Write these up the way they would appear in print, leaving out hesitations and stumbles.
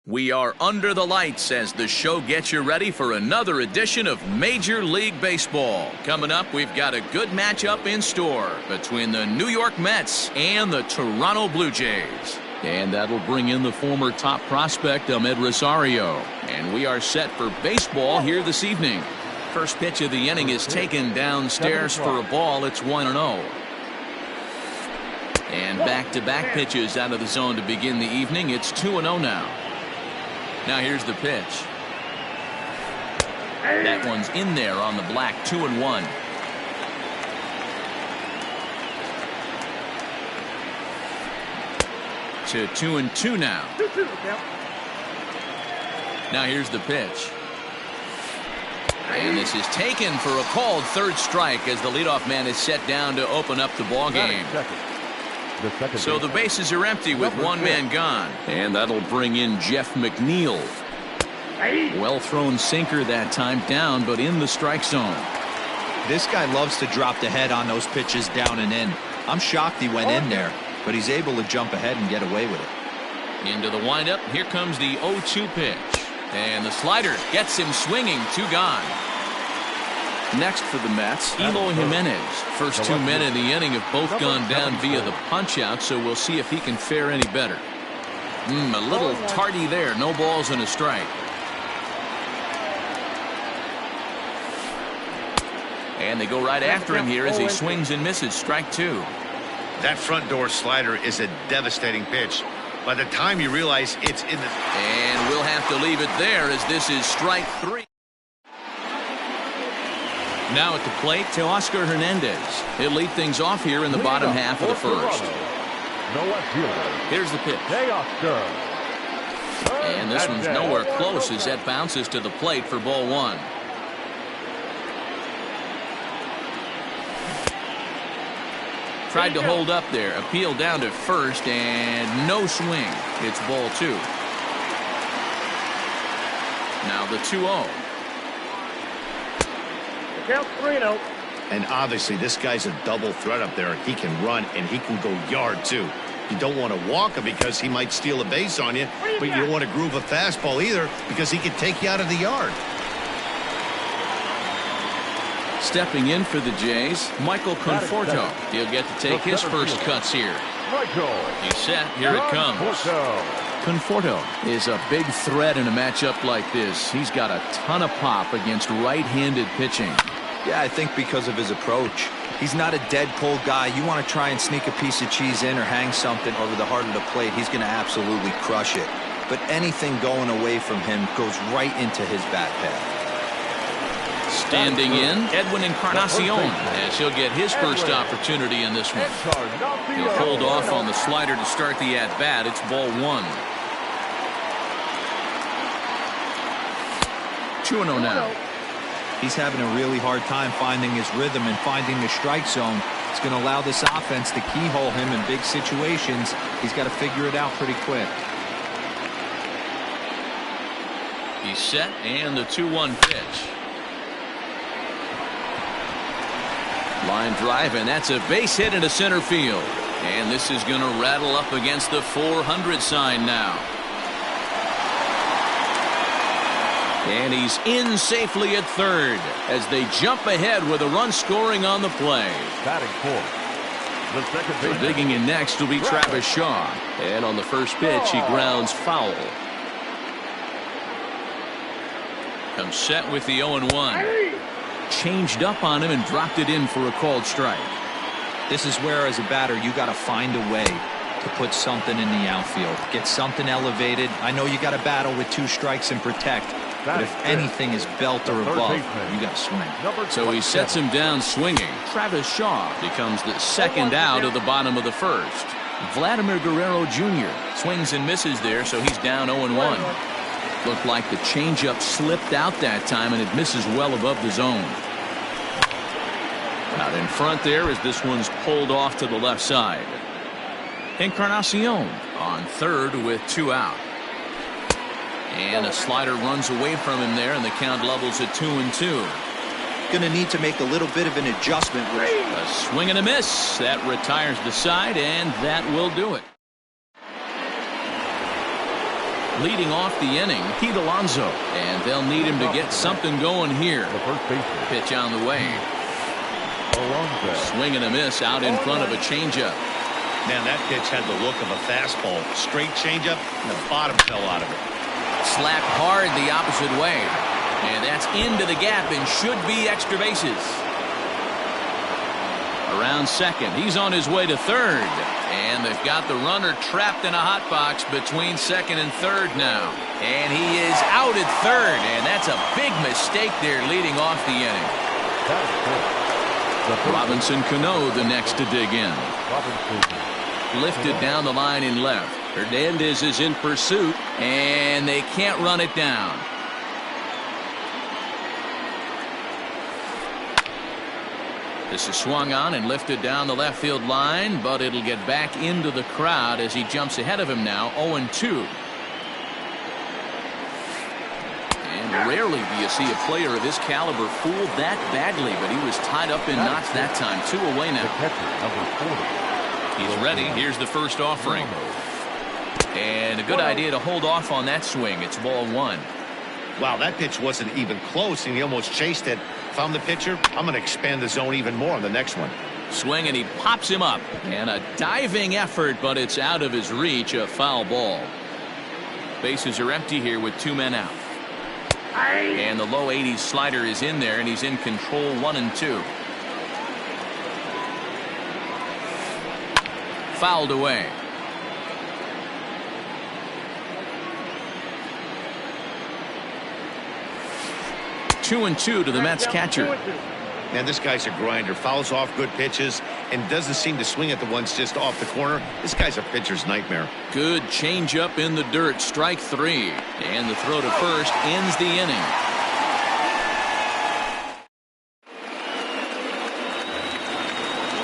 We are under the lights as the show gets you ready for another edition of Major League Baseball. Coming up, we've got a good matchup in store between the New York Mets and the Toronto Blue Jays. And that'll bring in the former top prospect, Ahmed Rosario. And we are set for baseball here this evening. First pitch of the inning is taken downstairs for a ball. It's 1-0. And back-to-back pitches out of the zone to begin the evening. It's 2-0 now. Now here's the pitch. That one's in there on the black. 2-1. To 2-2 now. Now here's the pitch. And this is taken for a called third strike as the leadoff man is set down to open up the ball game. So the bases are empty with one man gone. And that'll bring in Jeff McNeil. Well thrown sinker that time, down but in the strike zone. This guy loves to drop the head on those pitches down and in. I'm shocked he went in there, but he's able to jump ahead and get away with it. Into the windup. Here comes the 0-2 pitch. And the slider gets him swinging. 2 gone. Next for the Mets, Eloy Jimenez. First 2 men in the inning have both gone down via the punch-out, so we'll see if he can fare any better. A little tardy there. No balls and a strike. And they go right after him here as he swings and misses. Strike 2. That front door slider is a devastating pitch. By the time you realize it's in the... And we'll have to leave it there as this is strike 3. Now at the plate, Teoscar Hernandez. He'll lead things off here in the bottom half of the first. Here's the pitch. And this one's nowhere close as that bounces to the plate for ball 1. Tried to hold up there. Appeal down to first and no swing. It's ball 2. Now the 2-0. Count 3-0. And obviously this guy's a double threat up there. He can run and he can go yard too. You don't want to walk him because he might steal a base on you, but you don't want to groove a fastball either because he can take you out of the yard. Stepping in for the Jays, Michael Conforto. He'll get to take his first cuts here. He's set. Here it comes. Conforto is a big threat in a matchup like this. He's got a ton of pop against right-handed pitching. Yeah, I think because of his approach. He's not a dead cold guy. You want to try and sneak a piece of cheese in or hang something over the heart of the plate, he's going to absolutely crush it. But anything going away from him goes right into his bat path. Standing in, Edwin Encarnacion, as he'll get his first opportunity in this one. He'll hold off on the slider to start the at-bat. It's ball 1. 2-0 now. He's having a really hard time finding his rhythm and finding the strike zone. It's going to allow this offense to keyhole him in big situations. He's got to figure it out pretty quick. He's set, and the 2-1 pitch. Line drive, and that's a base hit into center field. And this is going to rattle up against the 400 sign now. And he's in safely at third as they jump ahead with a run scoring on the play. So digging in next will be Travis Shaw. And on the first pitch, he grounds foul. Comes set with the 0-1. Changed up on him and dropped it in for a called strike. This is where, as a batter, you got to find a way to put something in the outfield. Get something elevated. I know you got to battle with 2 strikes and protect. But if anything is belt or above, you got to swing. So he sets him down swinging. Travis Shaw becomes the second out of the bottom of the first. Vladimir Guerrero Jr. swings and misses there, so he's down 0-1. Looked like the changeup slipped out that time, and it misses well above the zone. Out in front there as this one's pulled off to the left side. Encarnacion on third with 2 out. And a slider runs away from him there, and the count levels at 2-2. Going to need to make a little bit of an adjustment. A swing and a miss. That retires the side, and that will do it. Leading off the inning, Pete Alonso. And they'll need him to get something going here. Pitch on the way. Swing and a miss out in front of a changeup. Man, that pitch had the look of a fastball. Straight changeup, and the bottom fell out of it. Slapped hard the opposite way. And that's into the gap and should be extra bases. Around second, he's on his way to third. And they've got the runner trapped in a hot box between second and third now. And he is out at third. And that's a big mistake there leading off the inning. Robinson Cano the next to dig in. Lifted down the line in left. Hernandez is in pursuit. And they can't run it down. This is swung on and lifted down the left field line, but it'll get back into the crowd as he jumps ahead of him now, 0-2. And rarely do you see a player of his caliber fooled that badly, but he was tied up in knots that time. 2 away now. He's ready. Here's the first offering. And a good idea to hold off on that swing. It's ball 1. Wow, that pitch wasn't even close, and he almost chased it. Found the pitcher. I'm going to expand the zone even more on the next one. Swing, and he pops him up. And a diving effort, but it's out of his reach. A foul ball. Bases are empty here with 2 men out. And the low 80s slider is in there, and he's in control, 1-2. Fouled away. 2-2 to the Mets catcher. Man, this guy's a grinder. Fouls off good pitches and doesn't seem to swing at the ones just off the corner. This guy's a pitcher's nightmare. Good changeup in the dirt. Strike 3. And the throw to first ends the inning.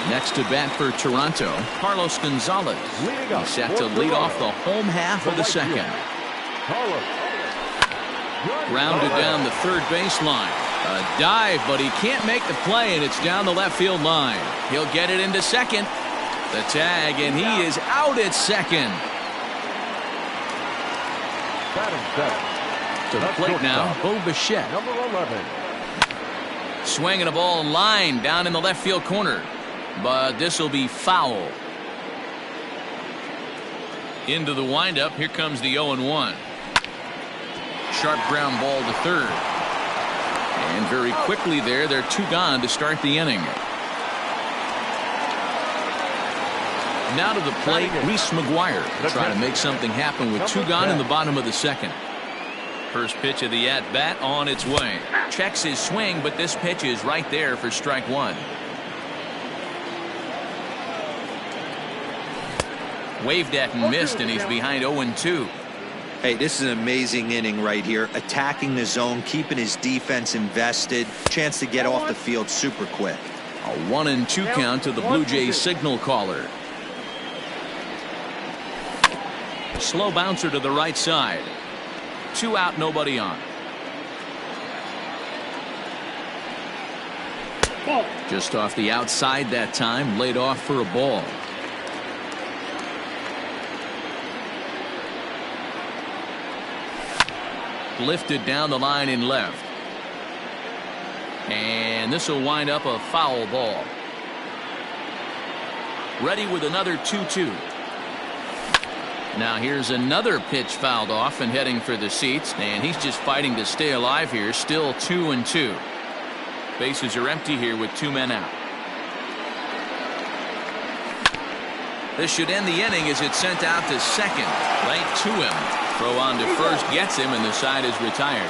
Next to bat for Toronto, Carlos Gonzalez. He's set to lead off the home half of the second. Grounded down the third baseline. A dive, but he can't make the play, and it's down the left field line. He'll get it into second. The tag, and he is out at second. To the plate now, Bo Bichette. Number 11. Swinging a ball line down in the left field corner. But this will be foul. Into the windup. Here comes the 0-1. Sharp ground ball to third. And very quickly they're 2 gone to start the inning. Now to the plate, Reese McGuire trying to make something happen with 2 gone in the bottom of the second. First pitch of the at-bat on its way. Checks his swing, but this pitch is right there for strike 1. Waved at and missed, and he's behind 0-2. Hey, this is an amazing inning right here. Attacking the zone, keeping his defense invested. Chance to get off the field super quick. A 1-2 count to the Blue Jays signal caller. Slow bouncer to the right side. 2 out, nobody on. Just off the outside that time, laid off for a ball. Lifted down the line in left. And this will wind up a foul ball. Ready with another 2-2. Now here's another pitch fouled off and heading for the seats. And he's just fighting to stay alive here. Still 2-2. Bases are empty here with 2 men out. This should end the inning as it's sent out to second. Right to him. Throw on to first gets him, and the side is retired.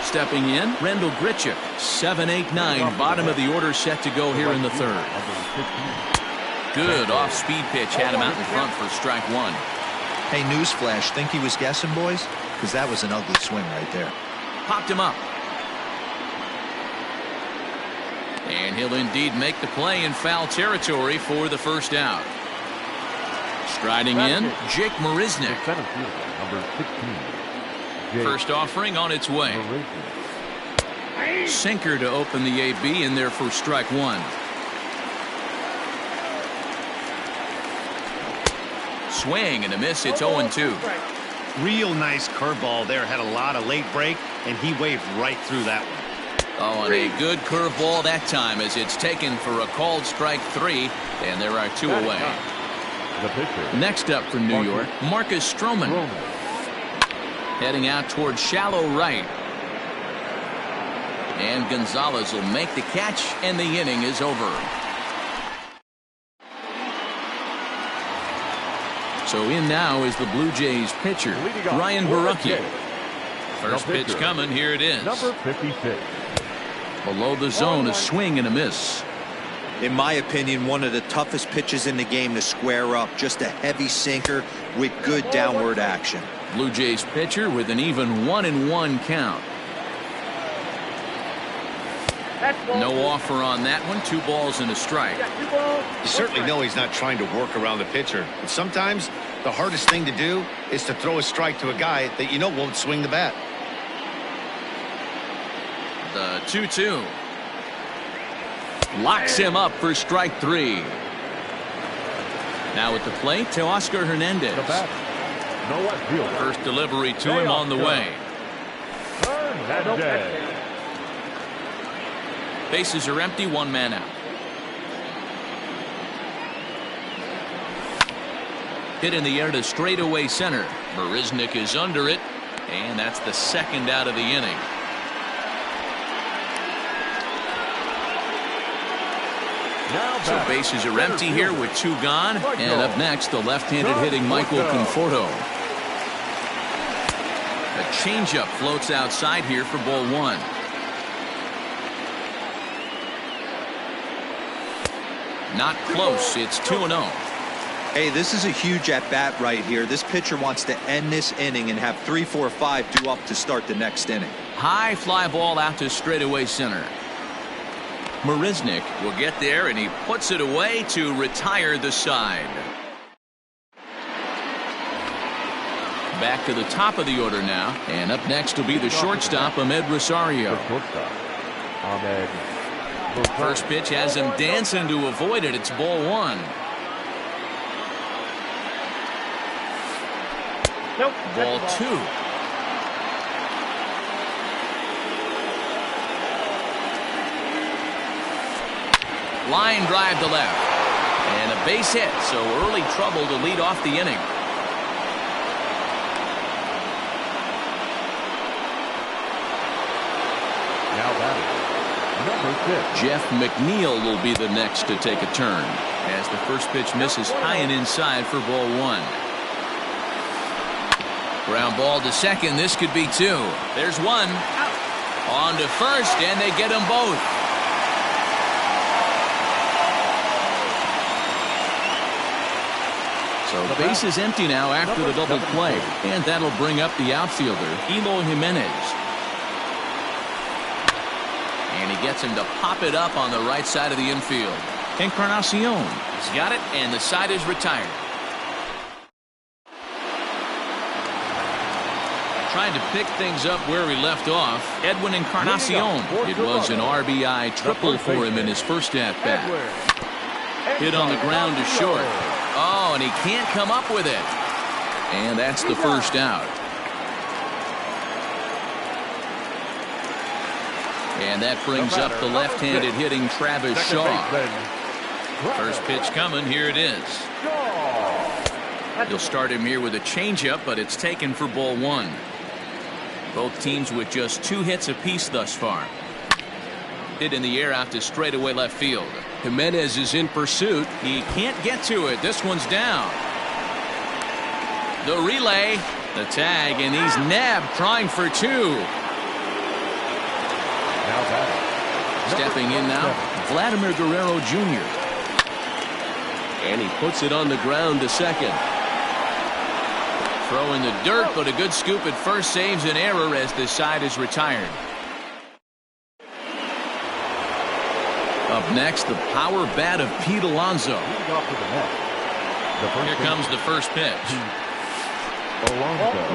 Stepping in, Rendell Grichuk. 7-8-9, bottom of the order set to go here in the third. Good off-speed pitch had him out in front for strike 1. Hey, newsflash, think he was guessing, boys? Because that was an ugly swing right there. Popped him up. And he'll indeed make the play in foul territory for the first out. Striding in, Jake Marisnick. First offering on its way. Sinker to open the AB in there for strike 1. swing and a miss. It's 0-2. Real nice curveball there. Had a lot of late break, and he waved right through that one. Oh, and a good curveball that time as it's taken for a called strike 3, and there are 2 away. Next up for New York, Marcus Stroman. Heading out towards shallow right. And Gonzalez will make the catch, and the inning is over. So in now is the Blue Jays pitcher, Ryan Borucki. First pitch coming, here it is. Number 56. Below the zone, a swing and a miss. In my opinion, one of the toughest pitches in the game to square up. Just a heavy sinker with good downward action. Blue Jays pitcher with an even 1-1 count. No offer on that one. 2 balls and a strike. You certainly know he's not trying to work around the pitcher. But sometimes the hardest thing to do is to throw a strike to a guy that you know won't swing the bat. The 2-2. Locks him up for strike 3. Now at the plate to Oscar Hernandez. First delivery to him on the way. Bases are empty, 1 man out. Hit in the air to straightaway center. Marisnick is under it, and that's the 2nd out of the inning. So bases are empty here with 2 gone. And up next, the left-handed hitting Michael Conforto. A changeup floats outside here for ball 1. Not close. It's 2-0. Hey, this is a huge at-bat right here. This pitcher wants to end this inning and have 3, 4, 5 due up to start the next inning. High fly ball out to straightaway center. Marisnick will get there, and he puts it away to retire the side. Back to the top of the order now, and up next will be the shortstop, Ahmed Rosario. First pitch has him dancing to avoid it. It's ball 1. Ball 2. Line drive to left. And a base hit, so early trouble to lead off the inning. Now batting, number 6. Jeff McNeil will be the next to take a turn as the first pitch misses high and inside for ball 1. Ground ball to second. This could be 2. There's 1. On to first, and they get them both. So the base is empty now after the double play, and that'll bring up the outfielder, Eloy Jimenez. And he gets him to pop it up on the right side of the infield. Encarnacion. He's got it, and the side is retired. Trying to pick things up where he left off, Edwin Encarnacion. It was an RBI triple for him in his first at-bat. Hit on the ground to short. Oh, and he can't come up with it. And that's the first out. And that brings up the left-handed hitting Travis Shaw. First pitch coming. Here it is. He'll start him here with a changeup, but it's taken for ball 1. Both teams with just 2 hits apiece thus far. Hit in the air out to straightaway left field. Jimenez is in pursuit. He can't get to it. This one's down. The relay, the tag, and he's nabbed trying for 2. Stepping in now, Vladimir Guerrero Jr. And he puts it on the ground to second. Throw in the dirt, but a good scoop at first saves an error as this side is retired. Up next, the power bat of Pete Alonso. Here comes the first pitch.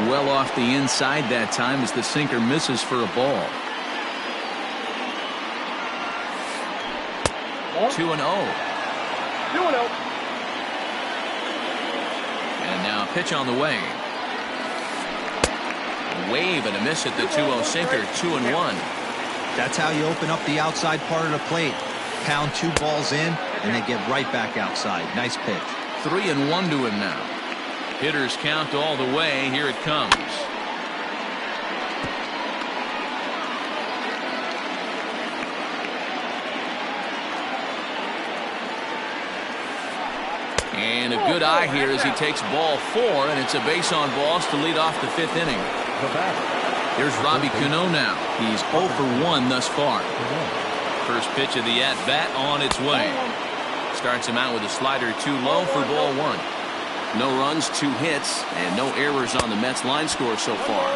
Well off the inside that time as the sinker misses for a ball. 2-0. And now pitch on the way. Wave and a miss at the 2-0 sinker, 2-1. That's how you open up the outside part of the plate. Pound 2 balls in, and then get right back outside. Nice pitch. 3-1 to him now. Hitters count all the way. Here it comes. And a good eye here as he takes ball 4, and it's a base on balls to lead off the 5th inning. Here's Robbie Cano now. He's 0 for 1 thus far. First pitch of the at-bat on its way. Starts him out with a slider too low for ball 1. No runs, 2 hits, and no errors on the Mets line score so far.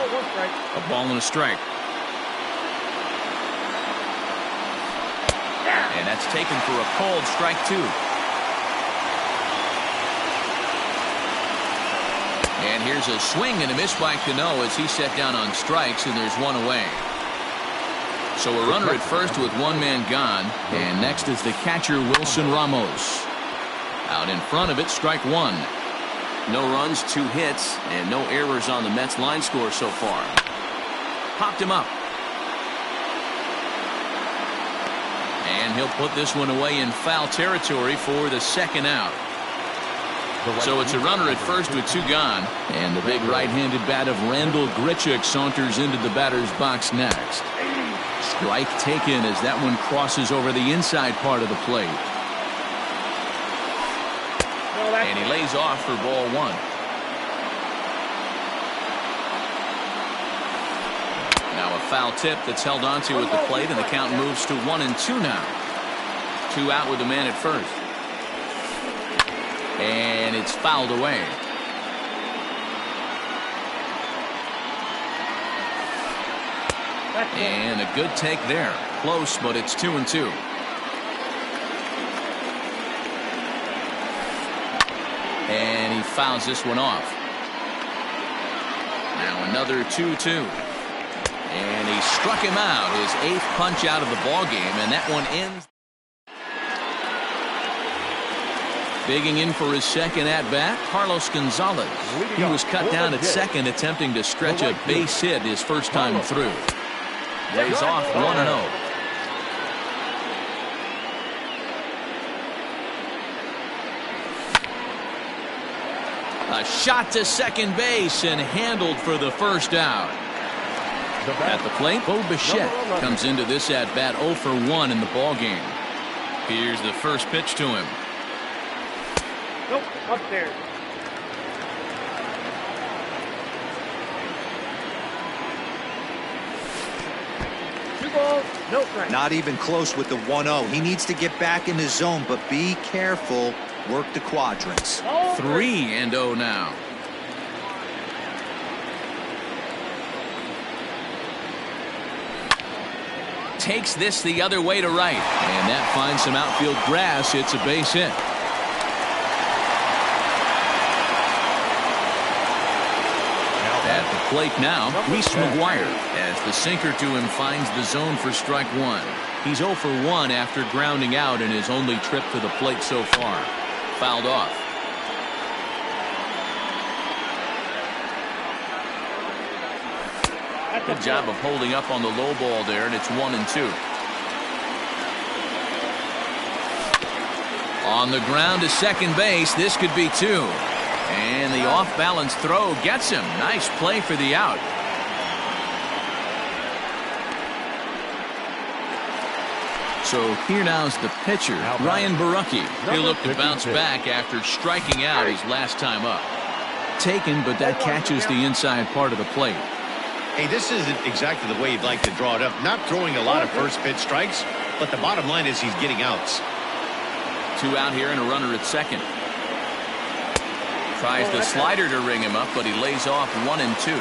A ball and a strike. And that's taken for a cold strike 2. And here's a swing and a miss by Cano as he's set down on strikes, and there's 1 away. So a runner at first with 1 man gone, and next is the catcher Wilson Ramos. Out in front of it, strike 1. No runs, 2 hits, and no errors on the Mets line score so far. Popped him up. And he'll put this one away in foul territory for the 2nd out. So it's a runner at first with 2 gone, and the big right-handed bat of Randall Grichuk saunters into the batter's box next. Strike taken as that one crosses over the inside part of the plate. And he lays off for ball 1. Now a foul tip that's held onto at the plate, and the count moves to 1-2 now. 2 out with the man at first. And it's fouled away. And a good take there. Close, but it's 2-2. And he fouls this one off. Now another 2-2. And he struck him out, his 8th punch out of the ball game, and that one ends. Digging in for his 2nd at-bat, Carlos Gonzalez. He was cut down at second, attempting to stretch a base hit his first time through. Lays off 1-0. A shot to second base and handled for the first out. At the plate, Bo Bichette comes into this at-bat 0 for 1 in the ballgame. Here's the first pitch to him. Nope, upstairs. Two balls, no strike. Not even close with the 1-0. He needs to get back in the zone, but be careful. Work the quadrants. 3-0 now. Takes this the other way to right, and that finds some outfield grass. It's a base hit. At the plate now, Reese McGuire, as the sinker to him finds the zone for strike 1. He's 0 for 1 after grounding out in his only trip to the plate so far. Fouled off. Good job of holding up on the low ball there, and it's 1-2. On the ground to second base, this could be 2. And the off-balance throw gets him. Nice play for the out. So here now's the pitcher, Ryan Borucki. He'll look to bounce back after striking out his last time up. Taken, but that catches the inside part of the plate. Hey, this isn't exactly the way you'd like to draw it up. Not throwing a lot of first pitch strikes, but the bottom line is he's getting outs. 2 out here and a runner at second. Tries the slider to ring him up, but he lays off 1-2.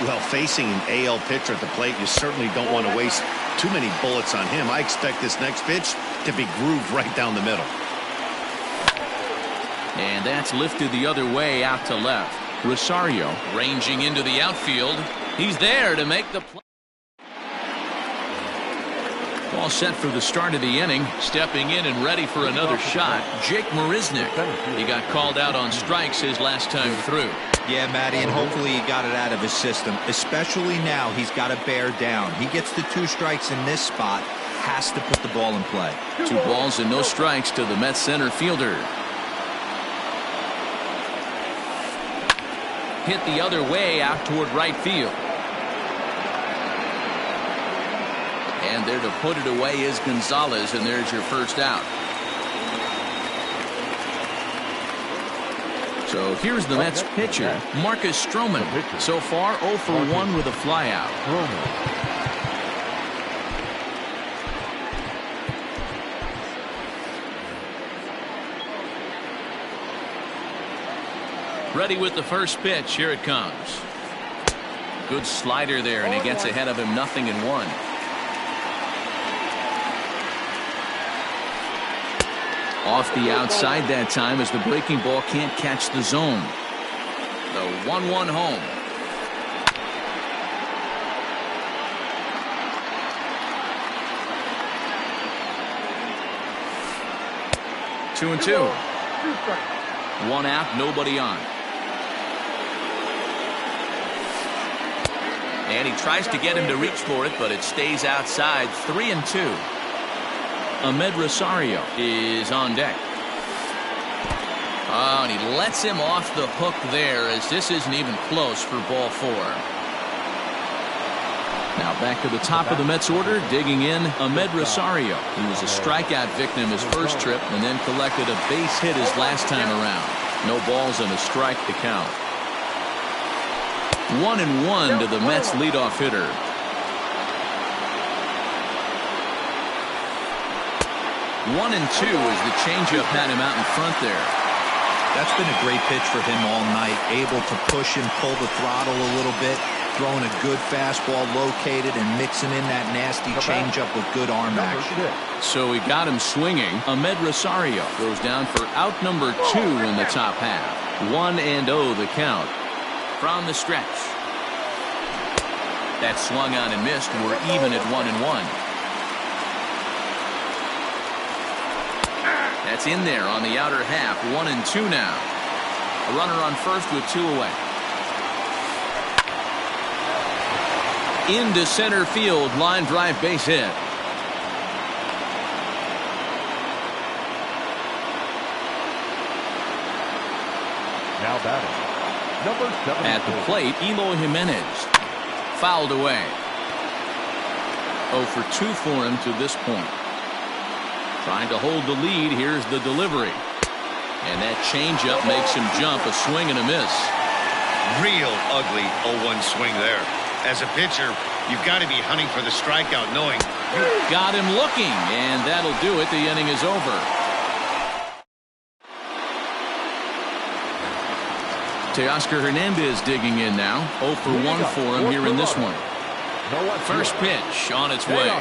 Well, facing an AL pitcher at the plate, you certainly don't want to waste too many bullets on him. I expect this next pitch to be grooved right down the middle. And that's lifted the other way out to left. Rosario ranging into the outfield. He's there to make the play. All set for the start of the inning. Stepping in and ready for another shot, Jake Marisnick. He got called out on strikes his last time through. Yeah, Matty, and hopefully he got it out of his system. Especially now, he's got to bear down. He gets the 2 strikes in this spot, has to put the ball in play. 2 balls and no strikes to the Mets center fielder. Hit the other way out toward right field. And there to put it away is Gonzalez, and there's your first out. So here's the Mets pitcher, Marcus Stroman. So far 0 for 1 with a flyout. Ready with the first pitch. Here it comes. Good slider there, and he gets ahead of him 0-1. Off the outside that time as the breaking ball can't catch the zone. The 1-1 home. Two and 2. 1 out, nobody on. And he tries to get him to reach for it, but it stays outside. 3 and 2. Ahmed Rosario is on deck. Oh, and he lets him off the hook there as this isn't even close for ball 4. Now back to the top of the Mets order, digging in Ahmed Rosario. He was a strikeout victim his first trip and then collected a base hit his last time around. No balls and a strike to count. 1-1 to the Mets leadoff hitter. One and 2 as the changeup had him out in front there. That's been a great pitch for him all night. Able to push and pull the throttle a little bit. Throwing a good fastball located and mixing in that nasty changeup with good arm action. So he got him swinging. Ahmed Rosario goes down for out number 2 in the top half. 1-0 the count. From the stretch. That swung on and missed. We're even at 1-1. That's in there on the outer half. 1-2 now. A runner on first with 2 away. Into center field, line drive base hit. Now batting, number 7. At the plate, Eloy Jimenez. Fouled away. 0 for 2 for him to this point. Trying to hold the lead. Here's the delivery. And that changeup makes him jump. A swing and a miss. Real ugly 0-1 swing there. As a pitcher, you've got to be hunting for the strikeout, knowing you've got him looking, and that'll do it. The inning is over. Teoscar Hernandez digging in now. 0 for 1 for him here in this one. First pitch on its way.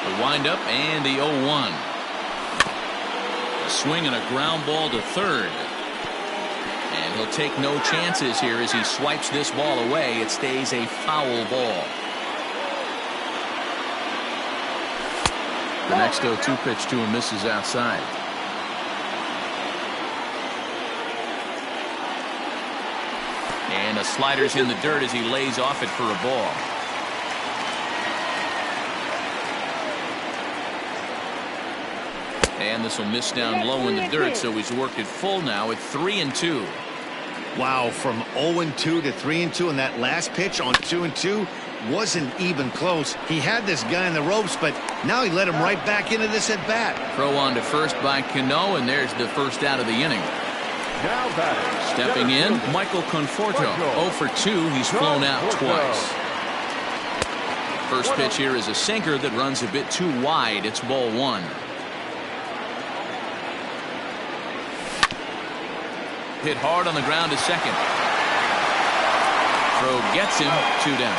The windup and the 0-1. A swing and a ground ball to third. And he'll take no chances here as he swipes this ball away. It stays a foul ball. The next 0-2 pitch to him misses outside. And a slider's in the dirt as he lays off it for a ball. And this will miss down low in the dirt, so he's worked it full now at 3-2. Wow, from 0-2 to 3-2, and that last pitch on 2-2 wasn't even close. He had this guy in the ropes, but now he let him right back into this at bat. Throw on to first by Cano, and there's the first out of the inning. Now batting, stepping in, Michael Conforto. 0 for 2. He's flown out twice. First pitch here is a sinker that runs a bit too wide. It's ball 1. Hit hard on the ground to second. Throw gets him. 2 down.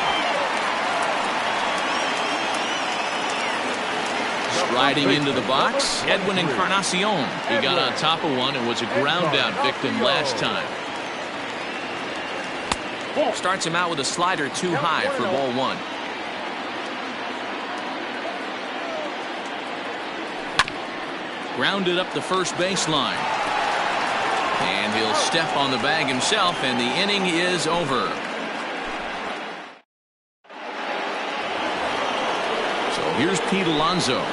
Striding into the box, Edwin Encarnacion. He got on top of one and was a ground out victim last time. Starts him out with a slider too high for ball one. Grounded up the first baseline. And he'll step on the bag himself, and the inning is over. So here's Pete Alonso.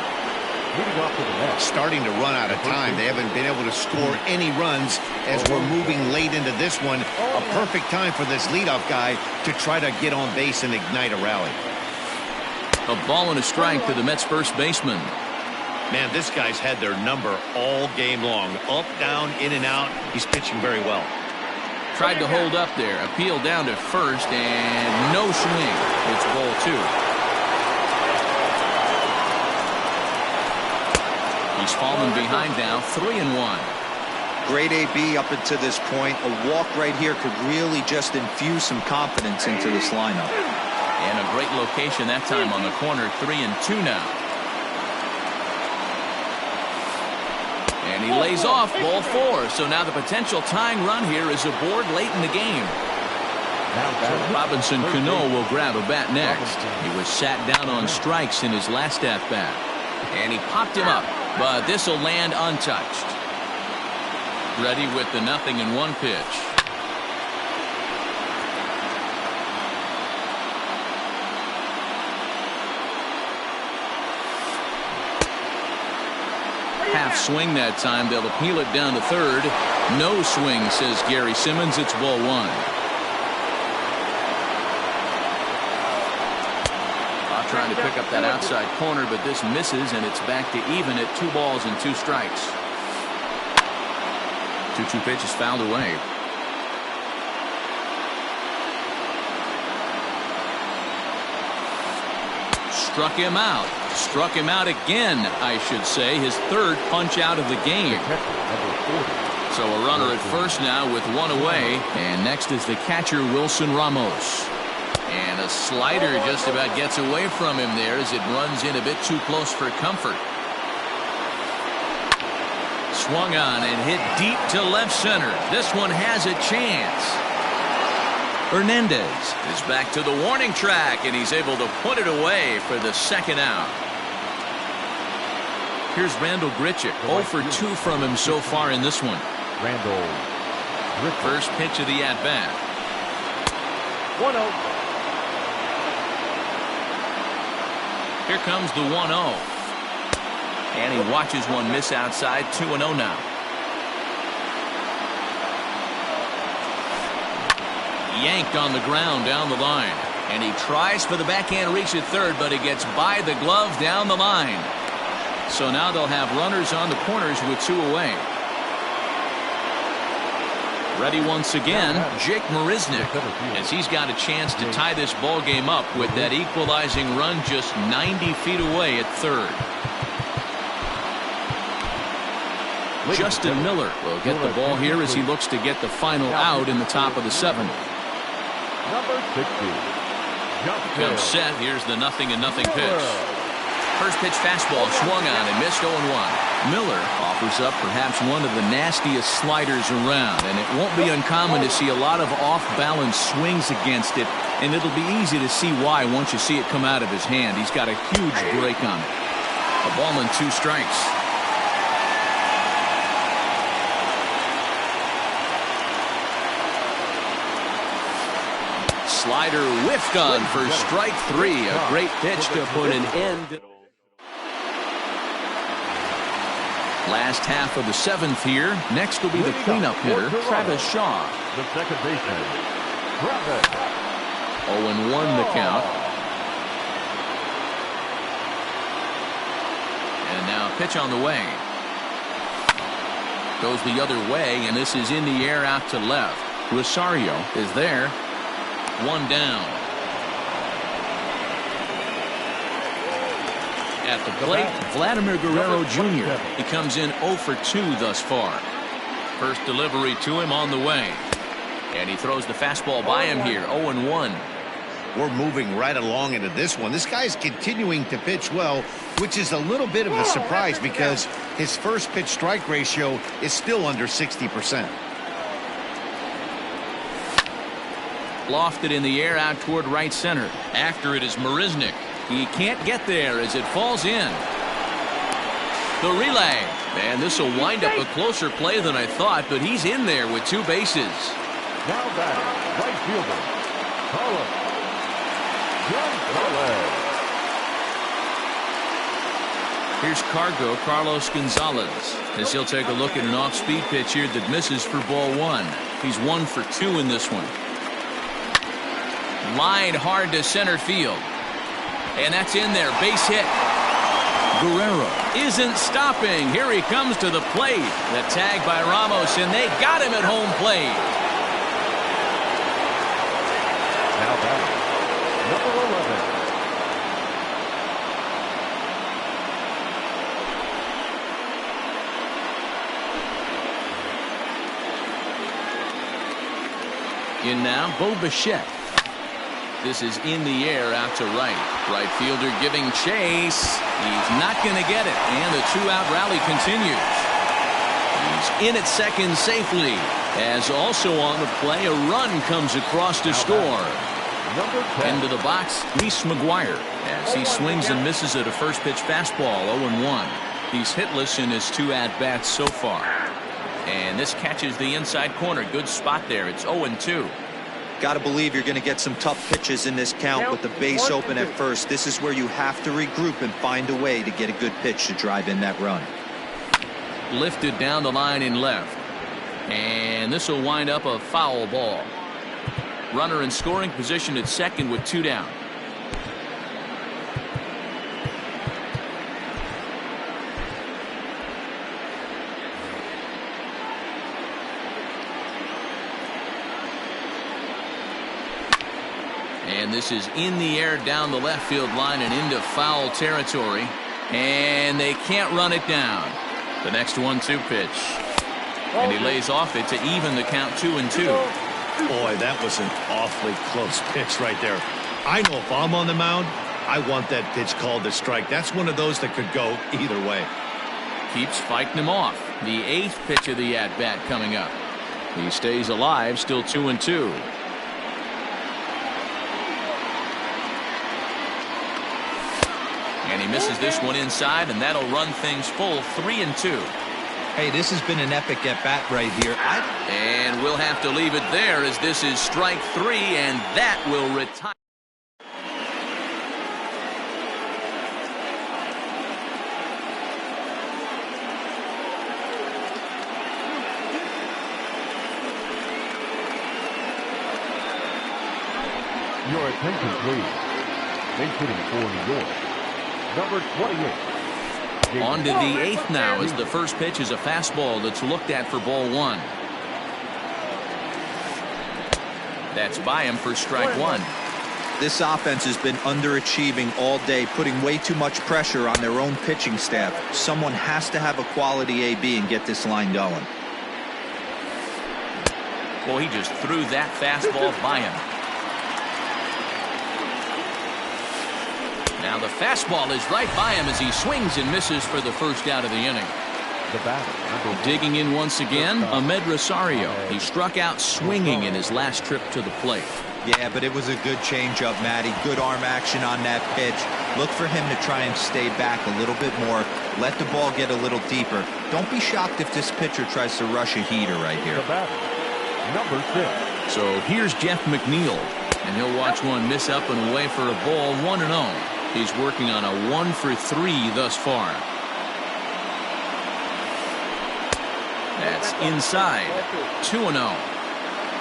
Starting to run out of time. They haven't been able to score any runs as we're moving late into this one. A perfect time for this leadoff guy to try to get on base and ignite a rally. A ball and a strike to the Mets first baseman. Man, this guy's had their number all game long. Up, down, in and out. He's pitching very well. Tried to hold up there. Appeal down to first, and no swing. It's ball two. He's fallen behind now, 3-1. Great AB up until this point. A walk right here could really just infuse some confidence into this lineup. And a great location that time on the corner, 3-2 now. And he lays off ball four. So now the potential tying run here is aboard late in the game. Robinson Cano will grab a bat next. He was sat down on strikes in his last at-bat. And he popped him up. But this will land untouched. Ready with the 0-1 pitch. Half swing that time. They'll appeal it down to third. No swing, says Gary Simmons. It's ball one. Trying to pick up that outside corner, but this misses, and it's back to even at 2 balls and 2 strikes. 2-2 pitch is fouled away. Struck him out. Struck him out again, I should say. His third punch out of the game. So a runner at first now with 1 away, and next is the catcher, Wilson Ramos. And a slider just about gets away from him there as it runs in a bit too close for comfort. Swung on and hit deep to left center. This one has a chance. Hernandez is back to the warning track, and he's able to put it away for the second out. Here's Randall Grichuk. 0 for 2 from him so far in this one. Randall. First pitch of the at-bat. 1-0. Here comes the 1-0. And he watches one miss outside. 2-0 now. Yanked on the ground down the line. And he tries for the backhand reach at third, but it gets by the glove down the line. So now they'll have runners on the corners with 2 away. Ready once again, Jake Marisnick, as he's got a chance to tie this ball game up with that equalizing run just 90 feet away at third. Justin Miller will get the ball here as he looks to get the final out in the top of the 7th. Number 60. Comes set. Here's the 0-0 pitch. First pitch fastball swung on and missed 0-1. Miller offers up perhaps one of the nastiest sliders around, and it won't be uncommon to see a lot of off-balance swings against it, and it'll be easy to see why once you see it come out of his hand. He's got a huge break on it. A ball and 2 strikes. Slider whiffed on for strike 3. A great pitch to put an end. Last half of the 7th here. Next will be the cleanup hitter, Travis Shaw. The second baseman, Travis. 0-1 the count. And now a pitch on the way. Goes the other way, and this is in the air out to left. Rosario is there. 1 down. At the plate, Vladimir Guerrero Jr. He comes in 0 for 2 thus far. First delivery to him on the way. And he throws the fastball by him here, 0-1. We're moving right along into this one. This guy's continuing to pitch well, which is a little bit of a surprise because his first pitch strike ratio is still under 60%. Lofted in the air out toward right center. After it is Marisnik. He can't get there as it falls in. The relay. And this will wind up a closer play than I thought, but he's in there with 2 bases. Now batting, right fielder, Carlos. Here's Carlos Gonzalez, as he'll take a look at an off-speed pitch here that misses for ball 1. He's 1 for 2 in this one. Line hard to center field. And that's in there, base hit. Guerrero isn't stopping. Here he comes to the plate. The tag by Ramos, and they got him at home plate. Now batting, number 11. In now, Bo Bichette. This is in the air out to right. Right fielder giving chase. He's not going to get it. And the 2-out rally continues. He's in at second safely. As also on the play, a run comes across to score. Into the box, Reese McGuire. As he swings and misses at a first pitch fastball, 0-1. He's hitless in his 2 at-bats so far. And this catches the inside corner. Good spot there. It's 0-2. Got to believe you're going to get some tough pitches in this count with the base open at first. This is where you have to regroup and find a way to get a good pitch to drive in that run. Lifted down the line in left. And this will wind up a foul ball. Runner in scoring position at second with 2 down. And this is in the air down the left field line and into foul territory. And they can't run it down. The next 1-2 pitch. And he lays off it to even the count 2-2. Boy, that was an awfully close pitch right there. I know if I'm on the mound, I want that pitch called a strike. That's one of those that could go either way. Keeps fighting him off. The 8th pitch of the at-bat coming up. He stays alive, still 2-2. And he misses this one inside, and that'll run things full 3-2. Hey, this has been an epic at-bat right here. And we'll have to leave it there as this is strike 3, and that will retire. Your attention, please. Base hitting for New York, number 28. On to the 8th now as the first pitch is a fastball that's looked at for ball 1. That's by him for strike 1. This offense has been underachieving all day, putting way too much pressure on their own pitching staff. Someone has to have a quality AB and get this line going. Well, he just threw that fastball by him. Now the fastball is right by him as he swings and misses for the first out of the inning. The batter, digging in once again, Ahmed Rosario. He struck out swinging in his last trip to the plate. Yeah, but it was a good changeup, Matty. Good arm action on that pitch. Look for him to try and stay back a little bit more. Let the ball get a little deeper. Don't be shocked if this pitcher tries to rush a heater right here. The batter, number 6. So here's Jeff McNeil, and he'll watch one miss up and away for a ball, 1-0. He's working on a 1 for 3 thus far. That's inside. 2-0.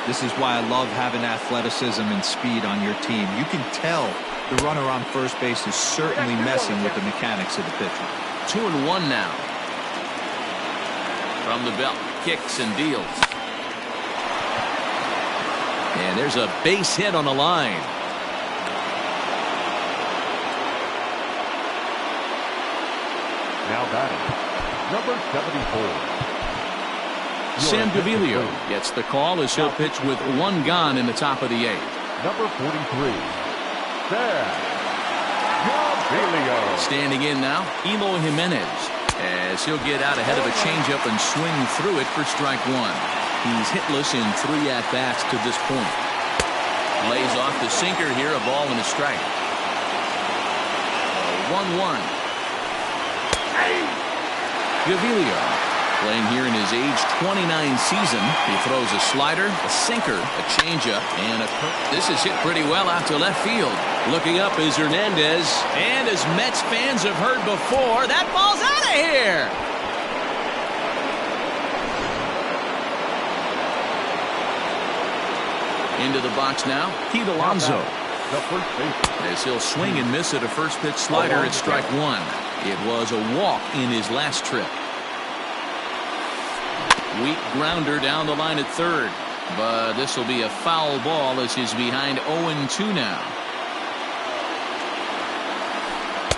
This is why I love having athleticism and speed on your team. You can tell the runner on first base is certainly messing with the mechanics of the pitcher. 2-1 now. From the belt, kicks and deals. And there's a base hit on the line. Now batting, number 74. Sam Gaviglio gets the call as he'll pitch with 1 gone in the top of the 8th. Number 43. Sam Gaviglio. Standing in now, Eloy Jimenez, as he'll get out ahead of a changeup and swing through it for strike 1. He's hitless in 3 at-bats to this point. Lays off the sinker here, a ball and a strike. 1-1. Gaviglio playing here in his age 29 season. He throws a slider, a sinker, a changeup, and a curve. This is hit pretty well out to left field. Looking up is Hernandez. And as Mets fans have heard before, that ball's out of here. Into the box now, Pete Alonso. As he'll swing and miss at a first pitch slider at strike one. It was a walk in his last trip. Weak grounder down the line at third. But this will be a foul ball as he's behind 0-2 now.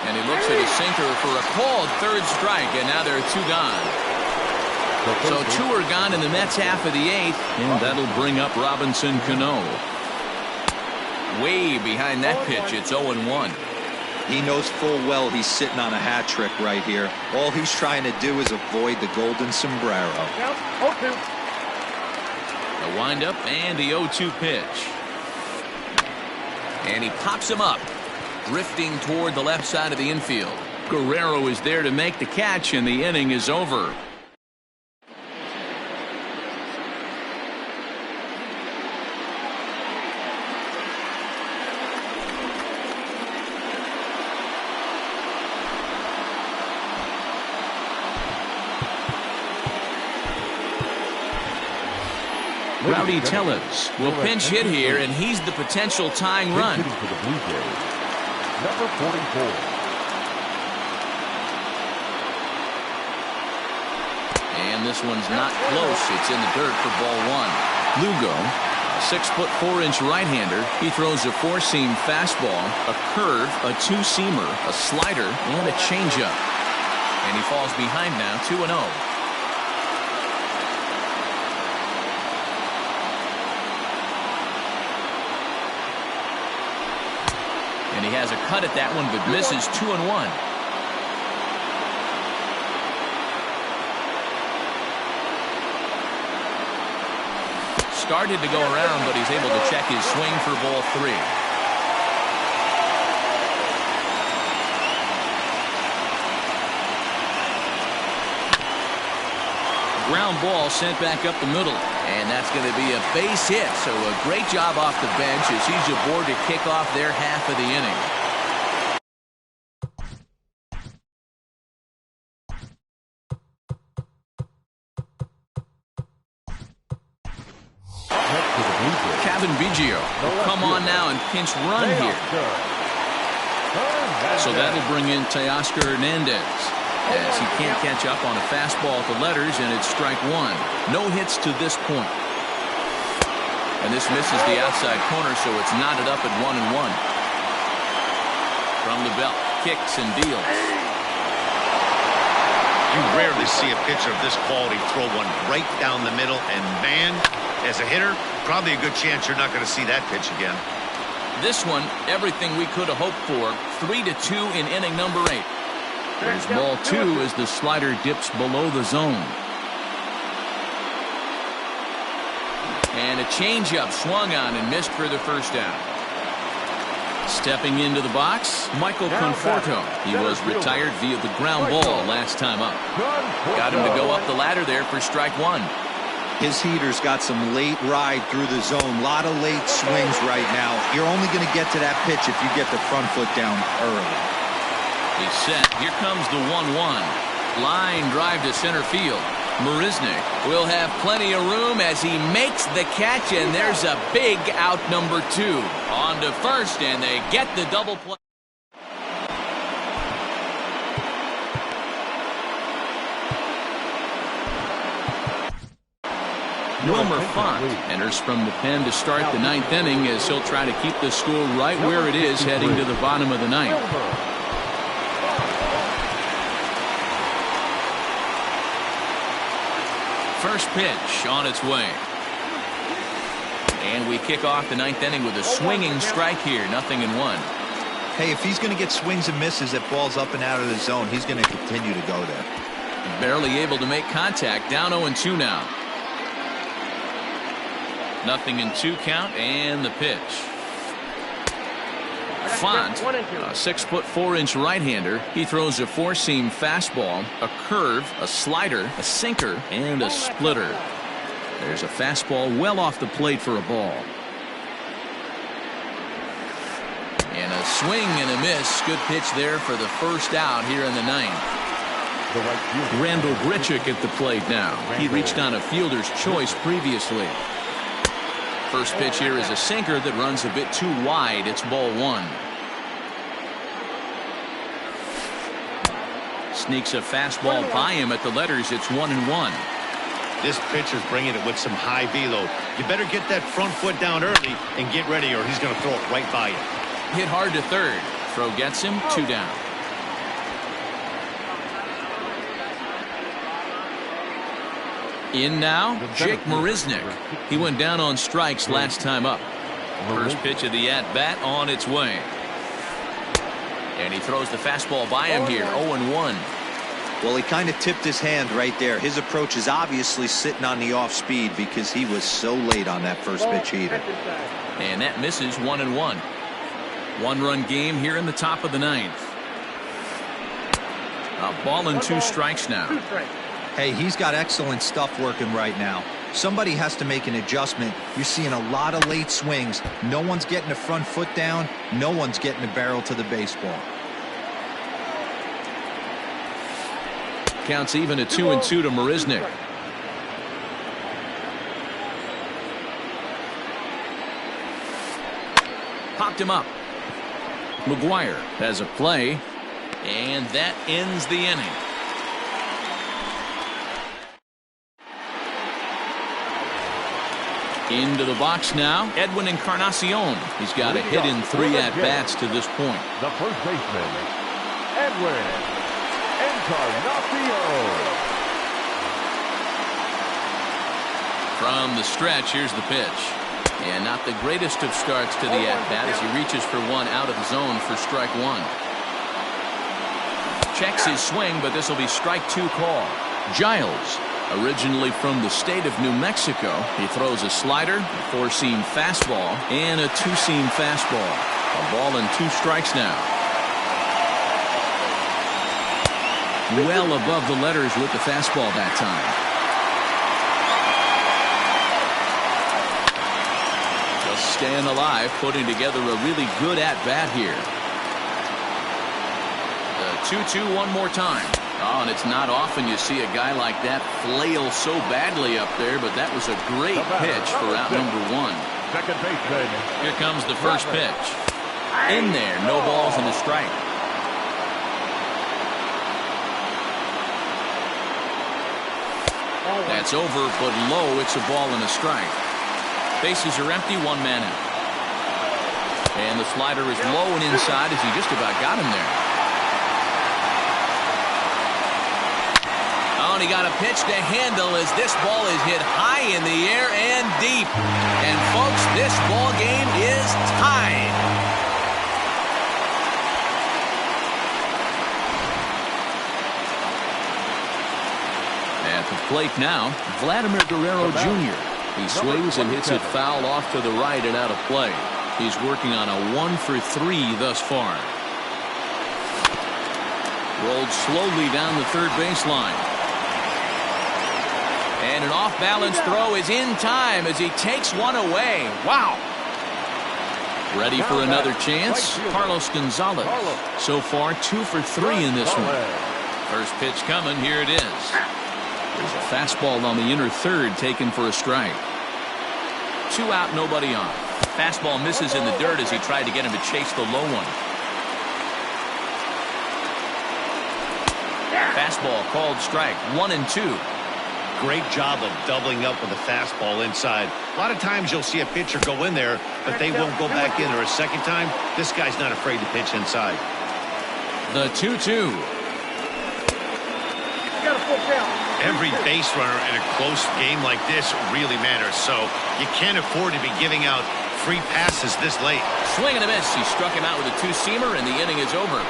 And he looks at his sinker for a called third strike, and now there are two gone. So two are gone in the Mets half of the eighth, and that'll bring up Robinson Cano. Way behind that pitch, it's 0-1. He knows full well he's sitting on a hat trick right here. All he's trying to do is avoid the golden sombrero. The windup and the 0-2 pitch. And he pops him up, drifting toward the left side of the infield. Guerrero is there to make the catch, and the inning is over. Rowdy Tellez will pinch hit here, and he's the potential tying run. Number 44. And this one's not close. It's in the dirt for ball one. Lugo, a 6'4" right-hander. He throws a four-seam fastball, a curve, a two-seamer, a slider, and a changeup. And he falls behind now, 2-0. And he has a cut at that one, but misses 2-1. Started to go around, but he's able to check his swing for ball three. Ground ball sent back up the middle, and that's going to be a base hit. So a great job off the bench as he's aboard to kick off their half of the inning. Kevin Biggio will come on now and pinch run here. So that'll bring in Teoscar Hernandez, as he can't catch up on a fastball at the letters, and it's strike one. No hits to this point. And this misses the outside corner, so it's knotted up at 1-1. From the belt, kicks and deals. You rarely see a pitcher of this quality throw one right down the middle, and man, as a hitter, probably a good chance you're not going to see that pitch again. This one, everything we could have hoped for. 3-2 in inning number 8. There's ball two as the slider dips below the zone. And a changeup swung on and missed for the first down. Stepping into the box, Michael Conforto. He was retired via the ground ball last time up. Got him to go up the ladder there for strike one. His heater's got some late ride through the zone. A lot of late swings right now. You're only going to get to that pitch if you get the front foot down early. He's set. Here comes the 1-1. Line drive to center field. Marisnik will have plenty of room as he makes the catch, and there's a big out number 2. On to first, and they get the double play. Wilmer Font enters from the pen to start the 9th inning, as he'll try to keep the score right where it is heading to the bottom of the 9th. First pitch on its way. And we kick off the 9th inning with a swinging strike here. 0-1. Hey, if he's going to get swings and misses at balls up and out of the zone, he's going to continue to go there. Barely able to make contact. Down 0-2 now. 0-2 count, and the pitch. Font, a 6'4" right-hander. He throws a four-seam fastball, a curve, a slider, a sinker, and a splitter. There's a fastball well off the plate for a ball. And a swing and a miss. Good pitch there for the first out here in the ninth. Randall Grichuk at the plate now. He reached on a fielder's choice previously. First pitch here is a sinker that runs a bit too wide. It's ball one. Sneaks a fastball by him at the letters. It's 1-1. This pitcher's bringing it with some high velo. You better get that front foot down early and get ready, or he's going to throw it right by you. Hit hard to third. Throw gets him. 2 down. In now, Jake Marisnick. He went down on strikes last time up. First pitch of the at-bat on its way. And he throws the fastball by him here. 0-1. Well, he kind of tipped his hand right there. His approach is obviously sitting on the off speed because he was so late on that first pitch heater. And that misses. 1-1. One-run game here in the top of the ninth. A ball and 2 strikes now. Hey, he's got excellent stuff working right now. Somebody has to make an adjustment. You're seeing a lot of late swings. No one's getting the front foot down. No one's getting the barrel to the baseball. Counts even at 2-2 to Marisnick. Popped him up. McGuire has a play, and that ends the inning. Into the box now, Edwin Encarnacion. He's got a hit in 3 at-bats to this point. The first baseman, Edwin Encarnacion. From the stretch, here's the pitch. And not the greatest of starts to the at-bat as he reaches for one out of the zone for strike 1. Checks his swing, but this will be strike 2 call. Giles, originally from the state of New Mexico, he throws a slider, a 4-seam fastball, and a 2-seam fastball. A ball and 2 strikes now. Well above the letters with the fastball that time. Just staying alive, putting together a really good at-bat here. The 2-2 one more time. Oh, and it's not often you see a guy like that flail so badly up there, but that was a great pitch for out number 1. Second baseman. Here comes the first pitch. In there, no balls and a strike. That's over, but low. It's a ball and a strike. Bases are empty, 1 man out. And the slider is low and inside as he just about got him there. Oh, and he got a pitch to handle as this ball is hit high in the air and deep. And folks, this ball game is tied. At the plate now, Vladimir Guerrero Jr. He swings and hits it foul off to the right and out of play. He's working on a 1 for 3 thus far. Rolled slowly down the third baseline. And an off-balance throw is in time as he takes one away. Wow. Ready for another chance? Carlos Gonzalez. So far, 2 for 3 in this one. First pitch coming. Here it is. There's a fastball on the inner third taken for a strike. 2 out, nobody on. Fastball misses in the dirt as he tried to get him to chase the low one. Fastball called strike. 1-2. Great job of doubling up with a fastball inside. A lot of times you'll see a pitcher go in there, but they won't go back in there a second time. This guy's not afraid to pitch inside. The 2-2. Every base runner in a close game like this really matters, so you can't afford to be giving out free passes this late. Swing and a miss. He struck him out with a 2-seamer, and the inning is over.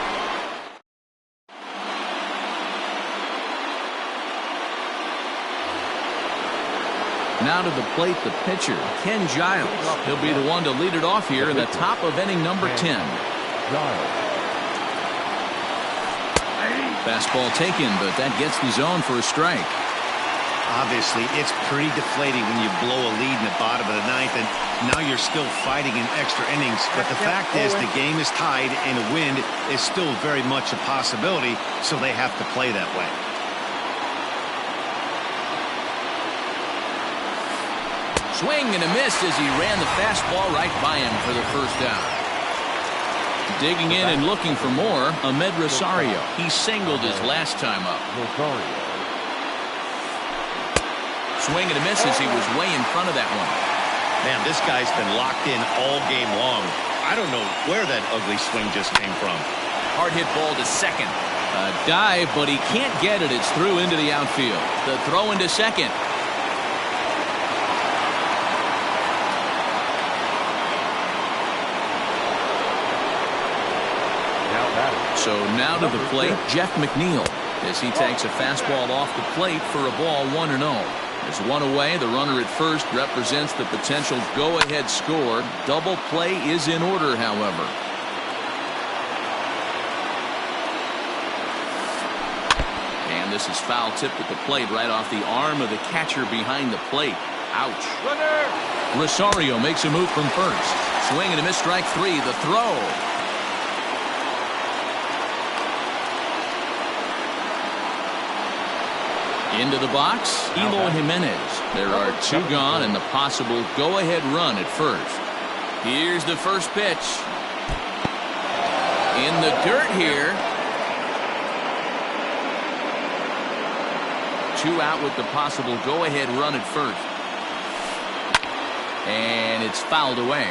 Now to the plate, the pitcher, Ken Giles. He'll be the one to lead it off here in the top of inning number 10. Giles. Fastball taken, but that gets the zone for a strike. Obviously, it's pretty deflating when you blow a lead in the bottom of the ninth, and now you're still fighting in extra innings. But the fact is, the game is tied, and a win is still very much a possibility, so they have to play that way. Swing and a miss as he ran the fastball right by him for the first out. Digging in and looking for more, Ahmed Rosario. He singled his last time up. Rosario. Swing and a miss as he was way in front of that one. Man, this guy's been locked in all game long. I don't know where that ugly swing just came from. Hard hit ball to second. A dive, but he can't get it. It's through into the outfield. The throw into second. So now to the plate, Jeff McNeil, as he takes a fastball off the plate for a ball 1-0. There's one away. The runner at first represents the potential go-ahead score. Double play is in order, however. And this is foul tipped at the plate right off the arm of the catcher behind the plate. Ouch. Runner. Rosario makes a move from first. Swing and a miss, strike three. The throw. Into the box, Eloy Jimenez. There are two gone and the possible go-ahead run at first. Here's the first pitch. In the dirt here. 2 out with the possible go-ahead run at first. And it's fouled away.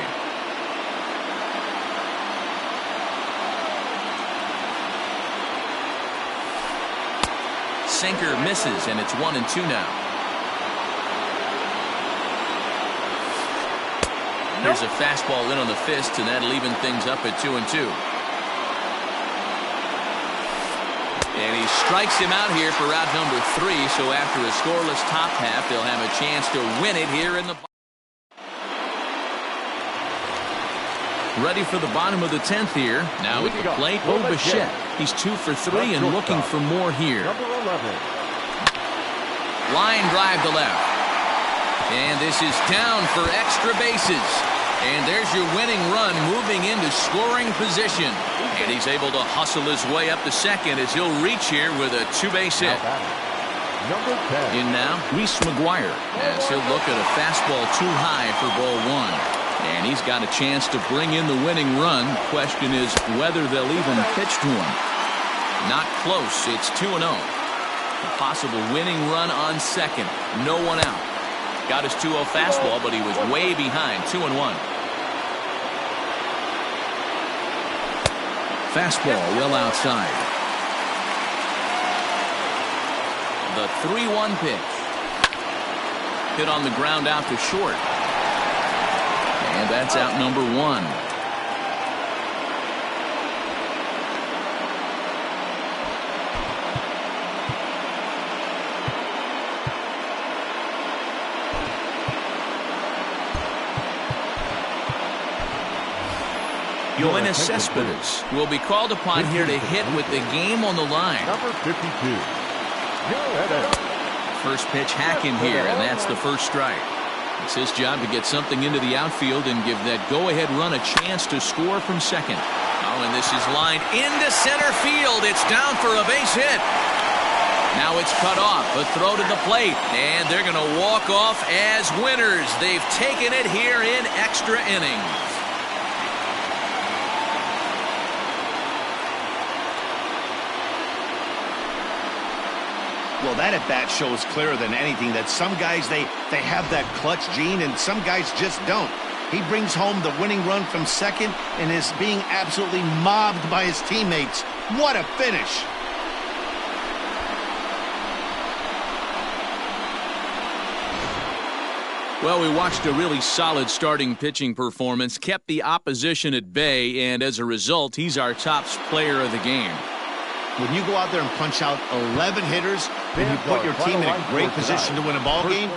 Sinker misses, and it's 1-2 now. Here's a fastball in on the fist, and that'll even things up at 2-2. And he strikes him out here for out number 3, so after a scoreless top half, they'll have a chance to win it here in the ready for the bottom of the 10th here. Now at the plate, Bo Bichette. He's 2 for 3 and looking for more here. Line drive to left. And this is down for extra bases. And there's your winning run moving into scoring position. And he's able to hustle his way up to second as he'll reach here with a 2-base hit. Number 10. In now, Reese McGuire, as he'll look at a fastball too high for ball 1. And he's got a chance to bring in the winning run. Question is whether they'll even pitch to him. Not close. It's 2-0. A possible winning run on second. No one out. Got his 2-0 fastball, but he was way behind. 2-1. Fastball well outside. The 3-1 pitch. Hit on the ground out to short. And that's out number 1. Yoenis Cespedes will be called upon here to hit with the game on the line. Number 52. First pitch hack in here, and that's the first strike. It's his job to get something into the outfield and give that go-ahead run a chance to score from second. Oh, and this is lined into center field. It's down for a base hit. Now it's cut off. A throw to the plate, and they're going to walk off as winners. They've taken it here in extra innings. Well, that at-bat shows clearer than anything that some guys, they have that clutch gene, and some guys just don't. He brings home the winning run from second and is being absolutely mobbed by his teammates. What a finish. Well, we watched a really solid starting pitching performance, kept the opposition at bay, and as a result, he's our top player of the game. When you go out there and punch out 11 hitters and you put your team in a great position to win a ball game,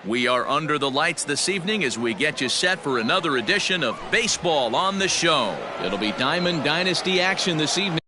We are under the lights this evening as we get you set for another edition of Baseball on the Show. It'll be Diamond Dynasty action this evening.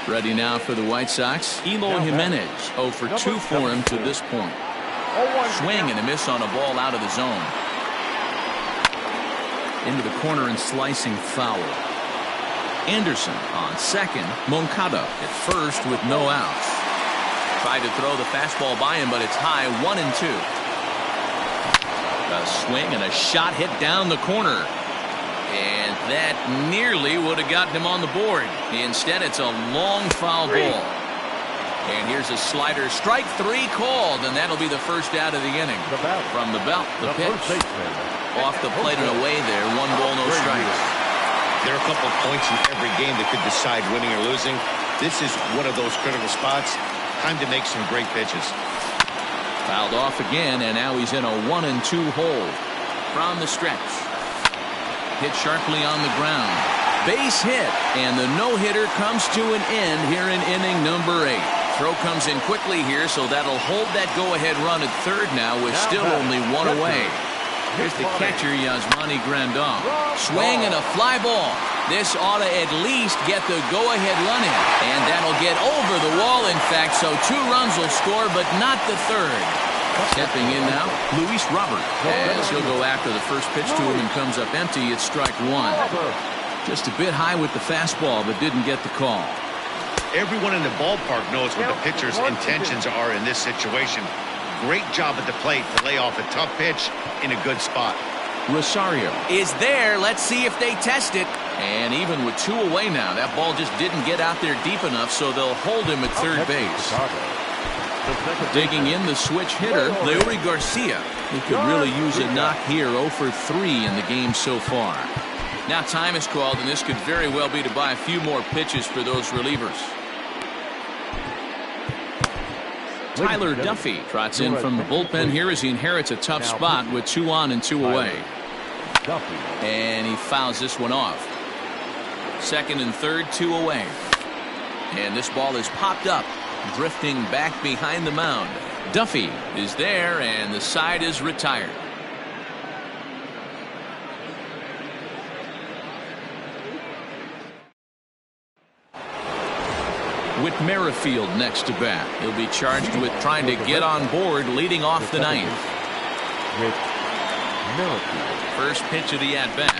Ready now for the White Sox. Eloy Jimenez, 0 for 2 for him to this point. Swing and a miss on a ball out of the zone. Into the corner and slicing foul. Anderson on second. Moncada at first with no outs. Tried to throw the fastball by him, but it's high, 1-2. A swing and a shot hit down the corner. And that nearly would have gotten him on the board. Instead, it's a long foul ball. And here's a slider. Strike 3 called, and that'll be the first out of the inning. From the belt, the pitch. Off the plate and away there. 1 ball, no strikes. There are a couple of points in every game that could decide winning or losing. This is one of those critical spots. Time to make some great pitches. Fouled off again, and now he's in a 1-2 hole. From the stretch. Hit sharply on the ground. Base hit, and the no-hitter comes to an end here in inning number 8. Throw comes in quickly here, so that'll hold that go-ahead run at third now with still only 1 away. Here's the catcher, Yasmani Grandal. Swing and a fly ball. This ought to at least get the go-ahead run in, and that'll get over the wall, in fact, so 2 runs will score, but not the third. Stepping in now, Luis Robert. As he'll go after the first pitch to him and comes up empty, it's strike 1. Just a bit high with the fastball, but didn't get the call. Everyone in the ballpark knows what the pitcher's intentions are in this situation. Great job at the plate to lay off a tough pitch in a good spot. Rosario is there. Let's see if they test it. And even with 2 away now, that ball just didn't get out there deep enough, so they'll hold him at third base. Digging in the switch hitter, Leury Garcia. He could really use a knock here, 0 for 3 in the game so far. Now time is called, and this could very well be to buy a few more pitches for those relievers. Tyler Duffy trots in from the bullpen here as he inherits a tough spot with 2 on and 2 away. And he fouls this one off. Second and third, 2 away. And this ball is popped up, drifting back behind the mound. Duffy is there, and the side is retired. Whit Merrifield next to bat. He'll be charged with trying to get on board leading off the ninth. First pitch of the at-bat.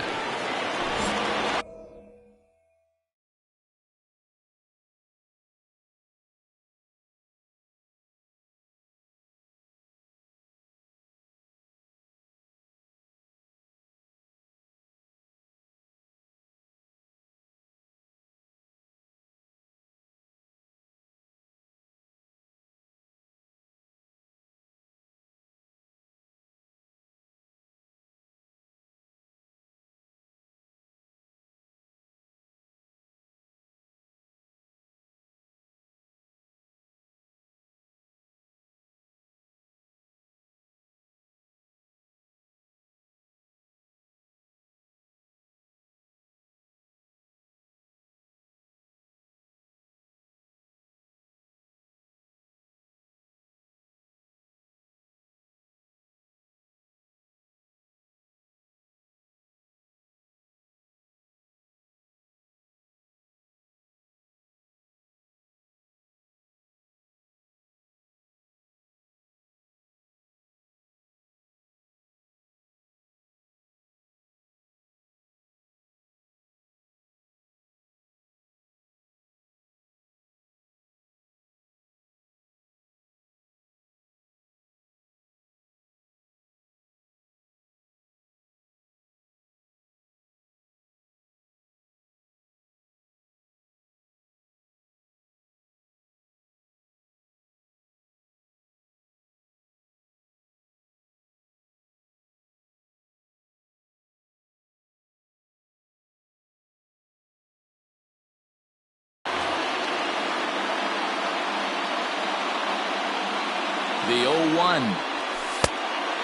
The 0-1.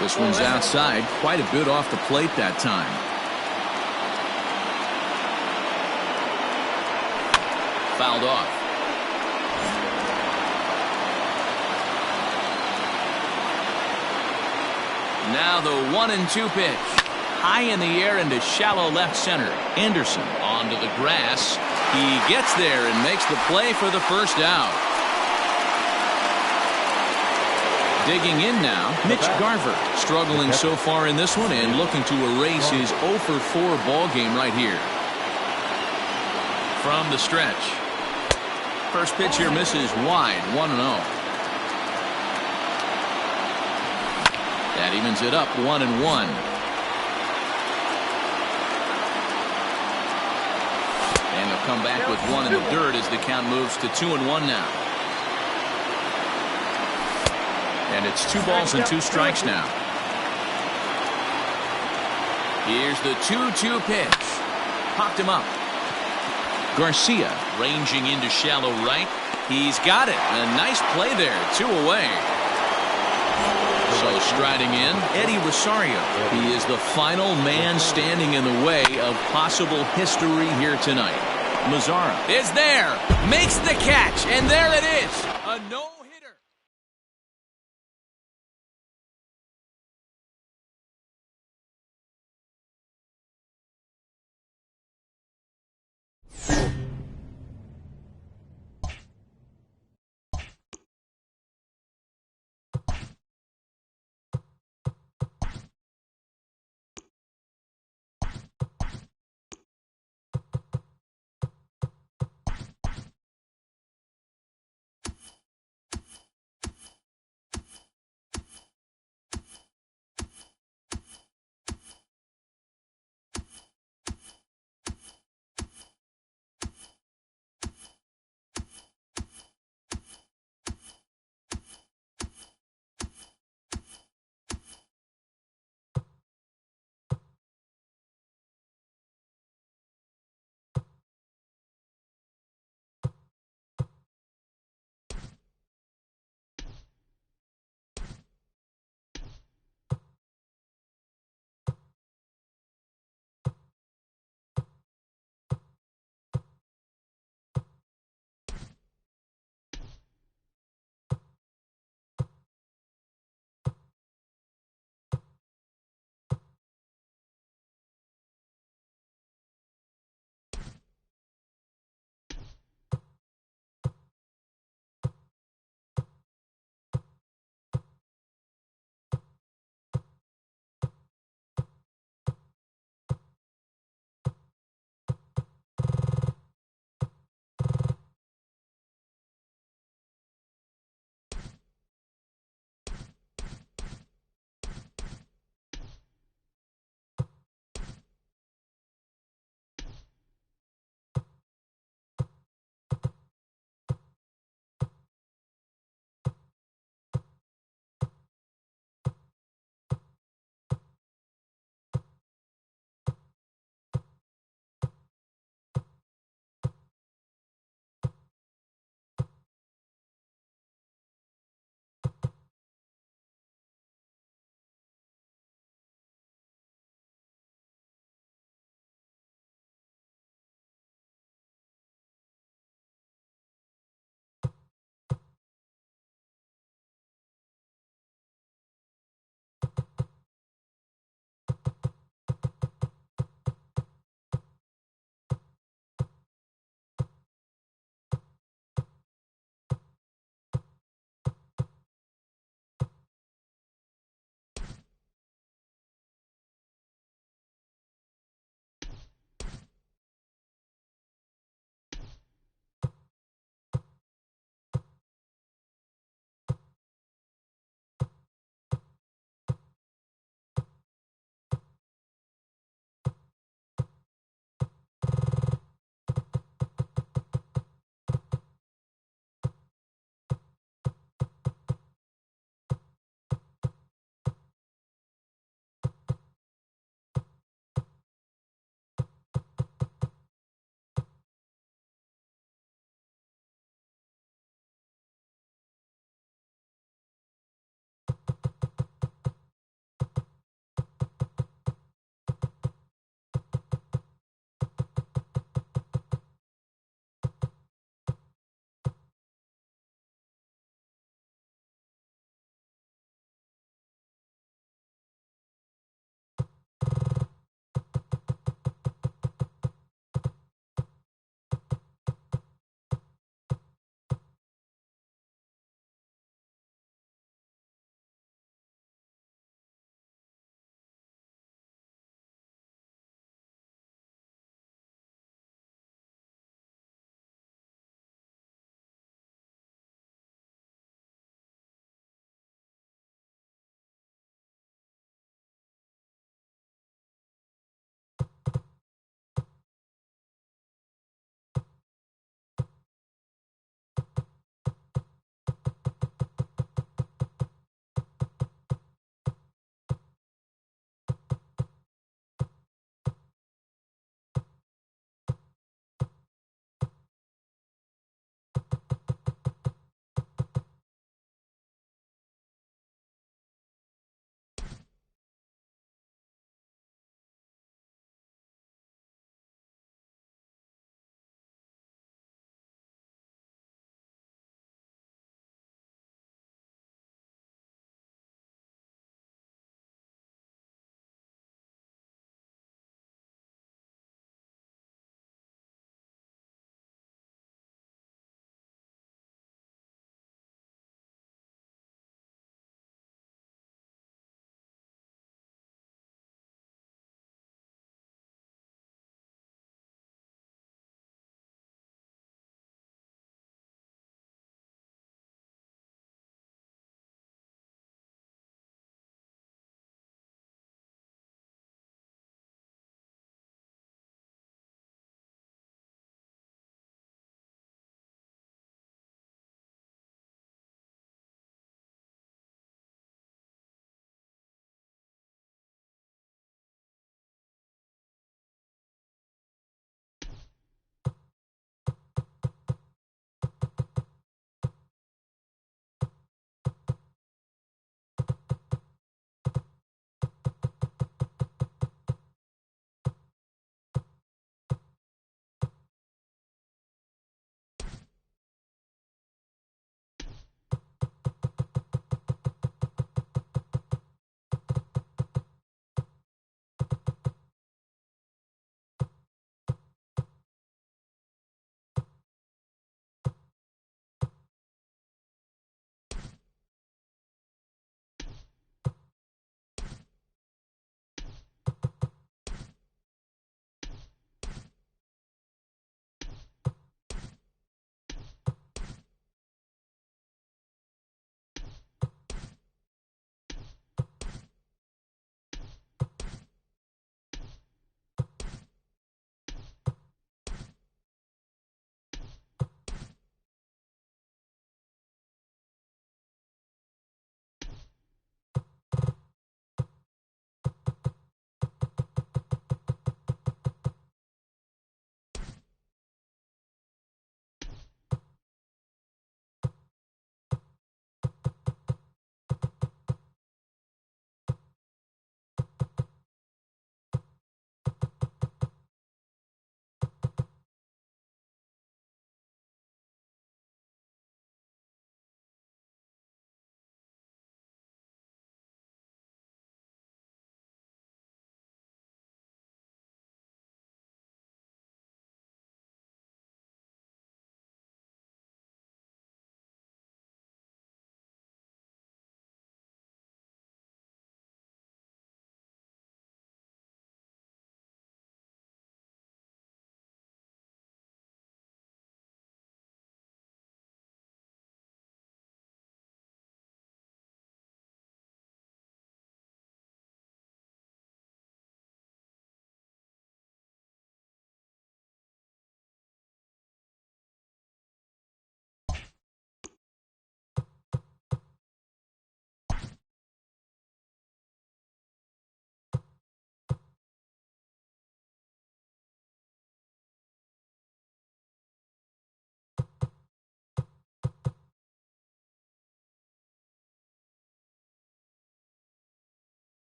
This one's outside, quite a bit off the plate that time. Fouled off. Now the 1-2 pitch. High in the air into shallow left center. Anderson onto the grass. He gets there and makes the play for the first out. Digging in now, Mitch Garver, struggling so far in this one and looking to erase his 0 for 4 ball game right here. From the stretch. First pitch here misses wide, 1-0. That evens it up, 1-1. And they'll come back with one in the dirt as the count moves to 2-1 now. And it's 2 balls and 2 strikes now. Here's the 2-2 pitch. Popped him up. Garcia ranging into shallow right. He's got it. A nice play there. 2 away. So striding in, Eddie Rosario. He is the final man standing in the way of possible history here tonight. Mazzara is there. Makes the catch. And there it is. A no-hitter.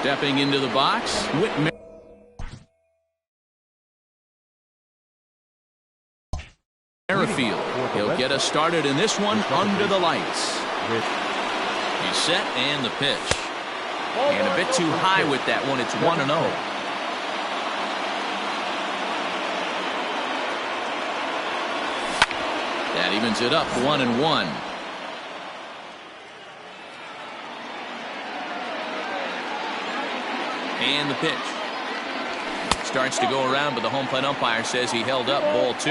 Stepping into the box, Whitmer. Merrifield. He'll get us started in this one under the lights. He's set and the pitch. And a bit too high with that one. It's 1-0. That evens it up 1-1. And the pitch. Starts to go around, but the home plate umpire says he held up ball 2.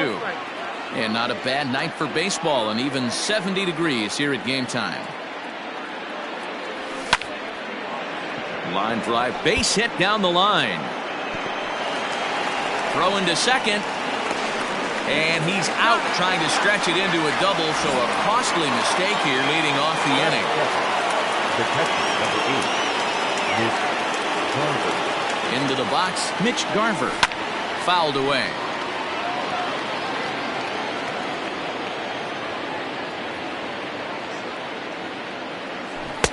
And not a bad night for baseball, and even 70 degrees here at game time. Line drive, base hit down the line. Throw into second. And he's out trying to stretch it into a double, so a costly mistake here leading off the inning. The catcher, number 8, Mitch Garver. Into the box, Mitch Garver. Fouled away.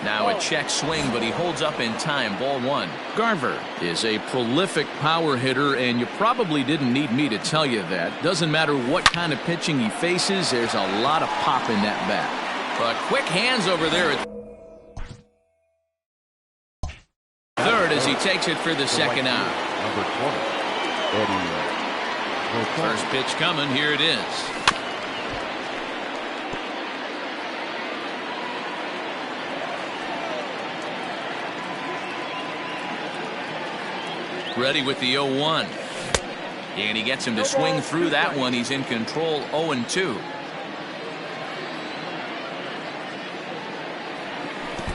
Now a check swing, but he holds up in time. Ball 1. Garver is a prolific power hitter, and you probably didn't need me to tell you that. Doesn't matter what kind of pitching he faces, there's a lot of pop in that bat. But quick hands over there at third as he takes it for the second out. Number 20, Eddie. First pitch coming. Here it is. Ready with the 0-1. And he gets him to swing through that one. He's in control. 0-2.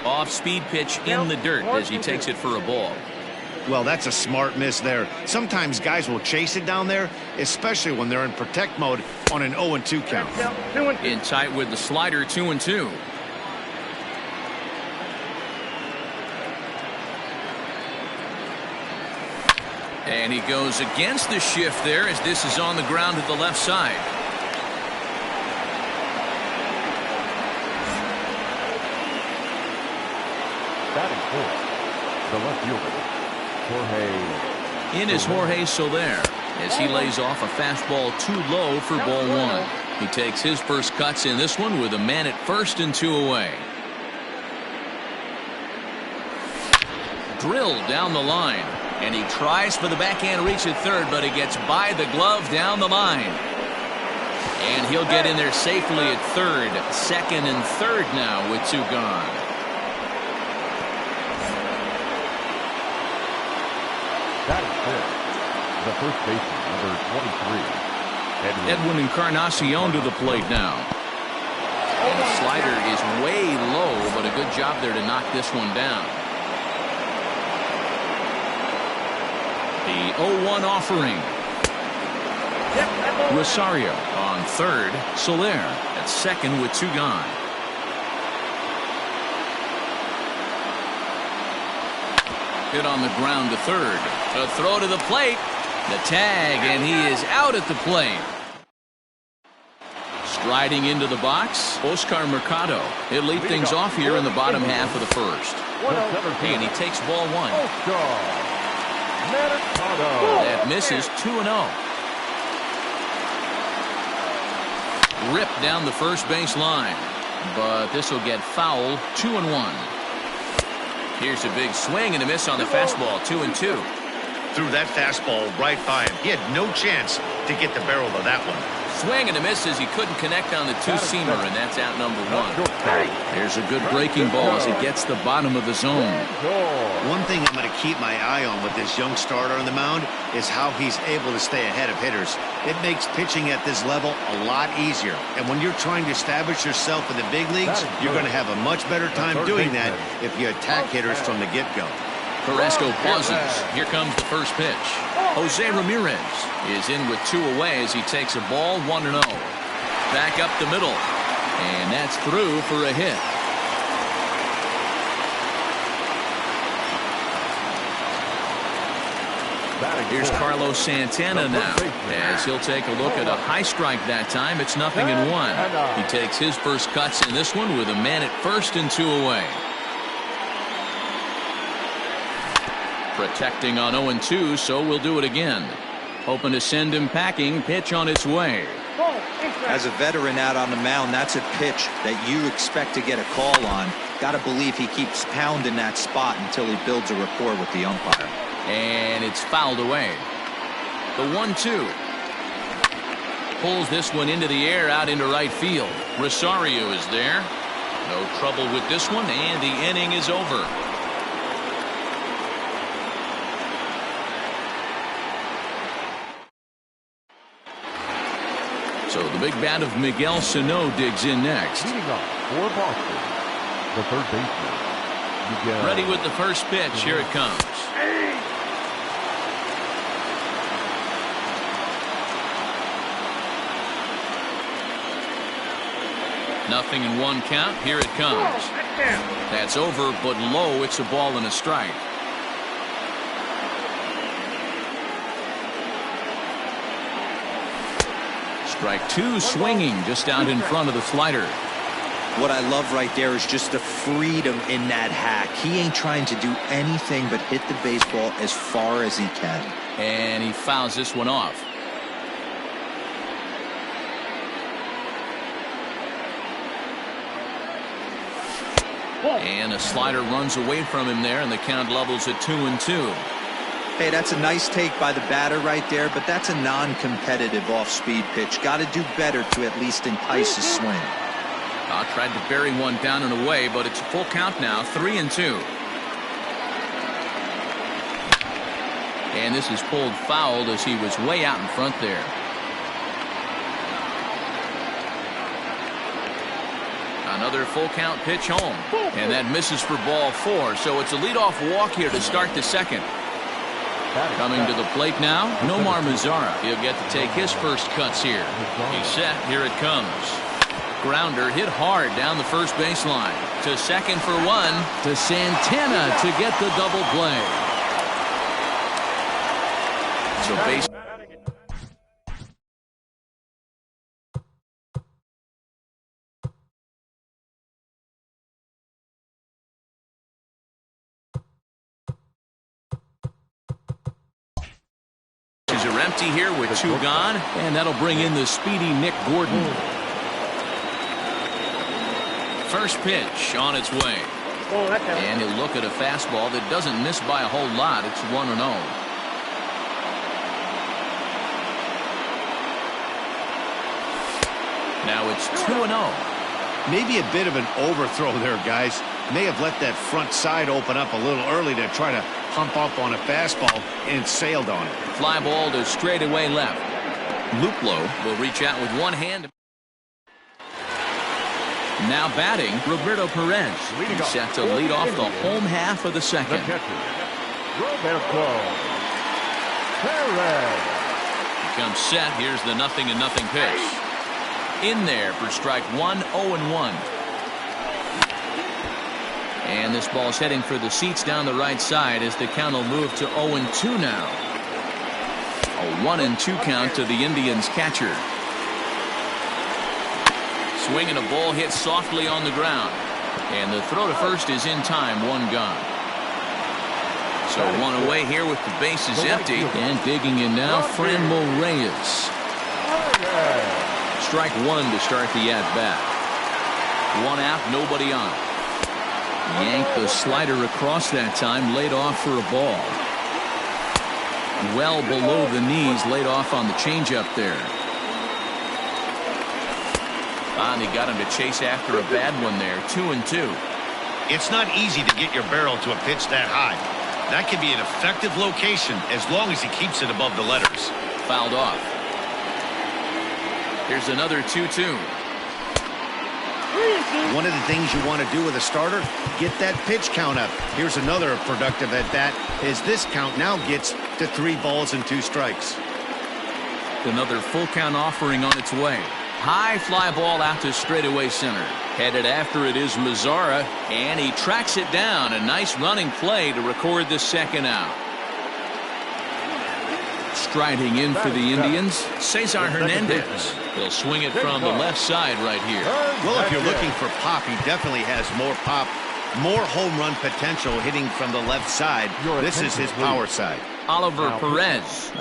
Off-speed pitch in the dirt as he takes it for a ball. Well, that's a smart miss there. Sometimes guys will chase it down there, especially when they're in protect mode on an 0-2 count. In tight with the slider. 2-2. And he goes against the shift there as this is on the ground to the left side. Batting fourth, the left fielder, Jorge. In is Jorge Soler as he lays off a fastball too low for ball 1. He takes his first cuts in this one with a man at first and 2 away. Drilled down the line. And he tries for the backhand reach at third, but he gets by the glove down the line. And he'll get in there safely at third. Second and third now with 2 gone. Batting fifth, the first baseman, number 23, Edwin Encarnacion to the plate now. And the slider is way low, but a good job there to knock this one down. The 0-1 offering. Rosario on third. Soler at second with 2 gone. Hit on the ground to third. A throw to the plate. The tag, and he is out at the plate. Striding into the box, Oscar Mercado. He'll lead things off here in the bottom half of the first. And he takes ball 1. That misses. 2-0. Ripped down the first base line, but this will get foul. 2-1. Here's a big swing and a miss on the fastball. 2-2. Threw that fastball right by him. He had no chance to get the barrel of that one. Swing and a miss as he couldn't connect on the 2-seamer, and that's out number 1. There's a good breaking ball as he gets the bottom of the zone. One thing I'm going to keep my eye on with this young starter on the mound is how he's able to stay ahead of hitters. It makes pitching at this level a lot easier. And when you're trying to establish yourself in the big leagues, you're going to have a much better time doing that if you attack hitters from the get-go. Carrasco pauses. Here comes the first pitch. Jose Ramirez is in with 2 away as he takes a ball. 1-0. Back up the middle. And that's through for a hit. Here's Carlos Santana now as he'll take a look at a high strike that time. It's 0-1. He takes his first cuts in this one with a man at first and 2 away. Protecting on 0-2, so we'll do it again. Hoping to send him packing. Pitch on its way. As a veteran out on the mound, that's a pitch that you expect to get a call on. Got to believe he keeps pounding that spot until he builds a rapport with the umpire. And it's fouled away. The 1-2. Pulls this one into the air out into right field. Rosario is there. No trouble with this one, and the inning is over. So the big bat of Miguel Sano digs in next. Leading off for Boston, the third baseman, Miguel. Ready with the first pitch. Here it comes. Nothing in one count. Here it comes. That's over, but low. It's a ball and a strike. Strike two, swinging just out in front of the slider. What I love right there is just the freedom in that hack. He ain't trying to do anything but hit the baseball as far as he can. And he fouls this one off. And a slider runs away from him there, and the count levels at 2-2. Hey, that's a nice take by the batter right there, but that's a non-competitive off-speed pitch. Got to do better to at least entice his swing. Tried to bury one down and away, but it's a full count now, 3-2. And this is pulled fouled as he was way out in front there. Another full count pitch home, and that misses for ball 4. So it's a leadoff walk here to start the second. Coming to the plate now, Nomar Mazara. He'll get to take his first cuts here. He's set. Here it comes. Grounder hit hard down the first baseline. To second for one. To Santana to get the double play. So base. Are empty here with 2 gone, and that'll bring in the speedy Nick Gordon. First pitch on its way. And he'll look at a fastball that doesn't miss by a whole lot. It's 1-0. Now it's 2-0. Maybe a bit of an overthrow there, guys. May have let that front side open up a little early to try to hump up on a fastball and sailed on it. Fly ball to straightaway left. Luplo will reach out with one hand. Now batting, Roberto Perez. He's set to lead off the home half of the second. Roberto Perez. He comes set. Here's the 0-0 pitch. In there for strike 1, 0-1. And this ball's heading for the seats down the right side as the count will move to 0-2 now. A 1-2 count to the Indians catcher. Swinging a ball hit softly on the ground. And the throw to first is in time, 1 gone. So 1 away here with the bases empty. And digging in now, Franmil Reyes. Strike 1 to start the at-bat. 1 out, nobody on. Yanked the slider across that time, laid off for a ball. Well below the knees, laid off on the changeup there. And he got him to chase after a bad one there, 2-2. It's not easy to get your barrel to a pitch that high. That can be an effective location as long as he keeps it above the letters. Fouled off. Here's another 2-2. One of the things you want to do with a starter, get that pitch count up. Here's another productive at bat as this count now gets to 3 balls and 2 strikes. Another full count offering on its way. High fly ball out to straightaway center. Headed after it is Mazara, and he tracks it down. A nice running play to record the second out. Striding in for the Indians, Cesar Hernandez. He'll swing it from the left side right here. Well, if you're looking for pop, he definitely has more pop More home run potential hitting from the left side. This is his power side. Oliver Perez.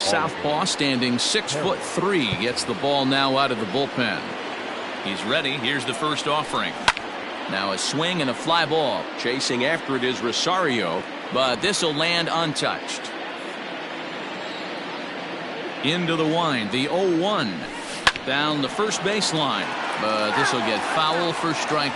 Southpaw standing 6'3" gets the ball now out of the bullpen. He's ready. Here's the first offering. Now a swing and a fly ball. Chasing after it is Rosario, but this will land untouched. Into the wind, the 0-1. Down the first baseline, but this will get foul for strike.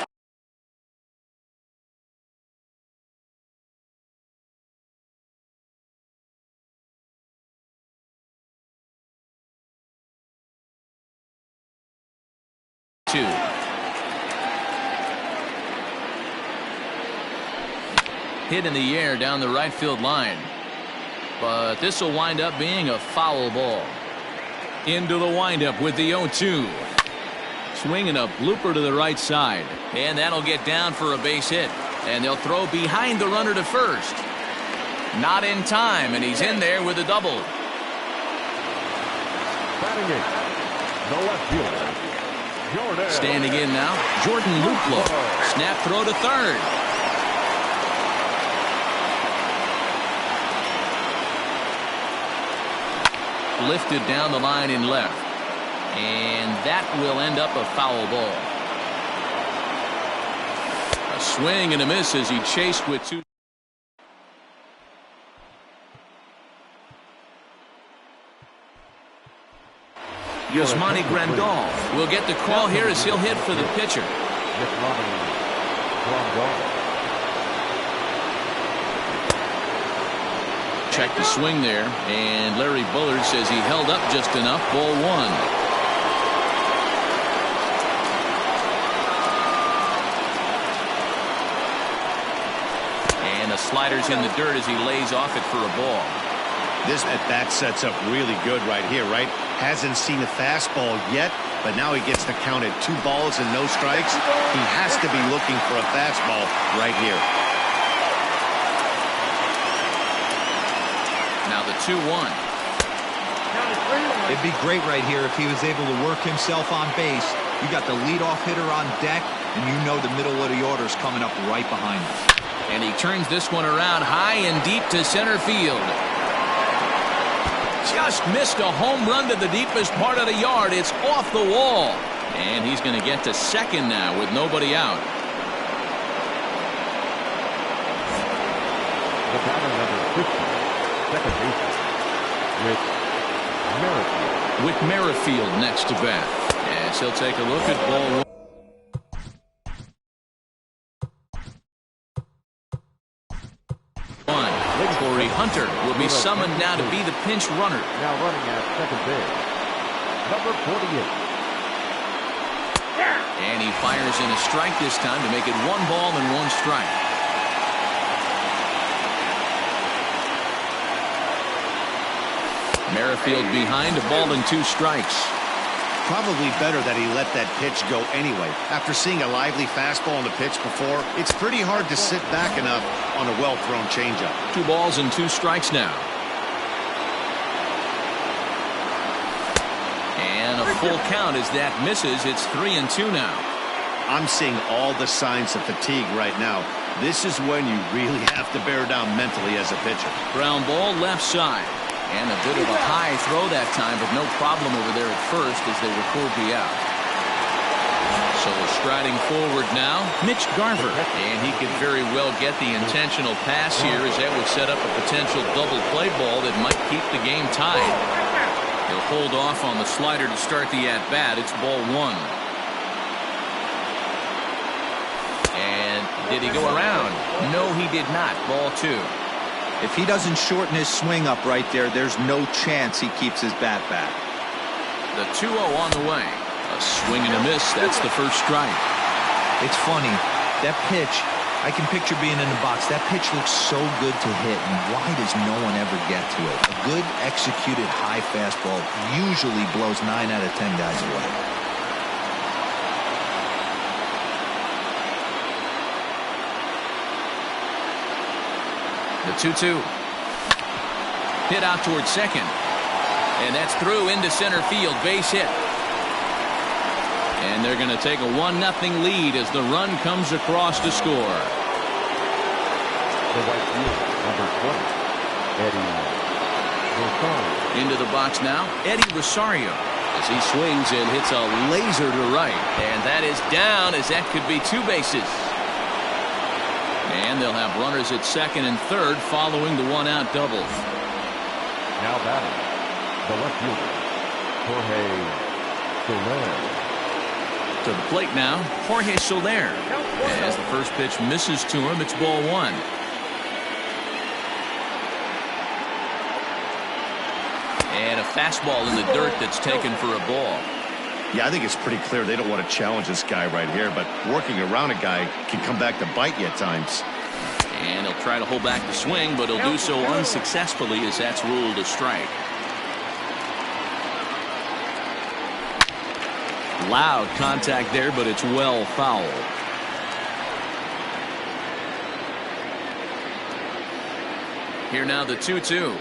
Hit in the air down the right field line, but this will wind up being a foul ball. Into the windup with the 0-2. Swinging a blooper to the right side, and that'll get down for a base hit, and they'll throw behind the runner to first. Not in time, and he's in there with a double. Batting eighth, the left fielder, Jordan. Standing in now, Jordan Luplow. Snap throw to third. Lifted down the line in left, and that will end up a foul ball. A swing and a miss as he chased with two. Yasmani Grandal will get the call here as he'll hit for the pitcher. Check the swing there, and Larry Bullard says he held up just enough. Ball one. And the slider's in the dirt as he lays off it for a ball. This at-bat sets up really good right here, right? Hasn't seen a fastball yet, but now he gets to count at 2 balls and no strikes. He has to be looking for a fastball right here. Now the 2-1. It'd be great right here if he was able to work himself on base. You got the leadoff hitter on deck, and you know the middle of the order's coming up right behind him. And he turns this one around high and deep to center field. Just missed a home run to the deepest part of the yard. It's off the wall. And he's going to get to second now with nobody out. The batter number 50, second baseman, Whit Merrifield next to bat. As he'll take a look at ball one. Corey Hunter will be summoned now to be the pinch runner. now running at second base, number 48. And he fires in a strike this time to make it 1 ball and 1 strike. Merrifield behind, a ball and 2 strikes. Probably better that he let that pitch go anyway. After seeing a lively fastball on the pitch before, it's pretty hard to sit back enough on a well-thrown changeup. 2 balls and 2 strikes now. And a full count as that misses. It's 3-2 now. I'm seeing all the signs of fatigue right now. This is when you really have to bear down mentally as a pitcher. Ground ball left side. And a bit of a high throw that time, but no problem over there at first as they record the out. So striding forward now, Mitch Garver. And he could very well get the intentional pass here as that would set up a potential double play ball that might keep the game tied. He'll hold off on the slider to start the at-bat. It's ball 1. And did he go around? No, he did not. Ball 2. If he doesn't shorten his swing up right there, there's no chance he keeps his bat back. The 2-0 on the way. A swing and a miss. That's the first strike. It's funny. That pitch, I can picture being in the box. That pitch looks so good to hit, and why does no one ever get to it? A good executed high fastball usually blows 9 out of 10 guys away. The 2-2. Hit out towards second. And that's through into center field. Base hit. And they're going to take a 1-0 lead as the run comes across to score. The right fielder, number 20, Eddie Rosario. Into the box now, Eddie Rosario. As he swings and hits a laser to right. And that is down as that could be 2 bases. And they'll have runners at second and third following the 1-out double. Now batting, the left fielder, Jorge Soler. To the plate now, Jorge Soler. As the first pitch misses to him, it's ball 1. And a fastball in the dirt that's taken for a ball. Yeah, I think it's pretty clear they don't want to challenge this guy right here, but working around a guy can come back to bite you at times. And he'll try to hold back the swing, but he'll do so unsuccessfully as that's ruled a strike. Loud contact there, but it's well fouled. Here now the 2-2.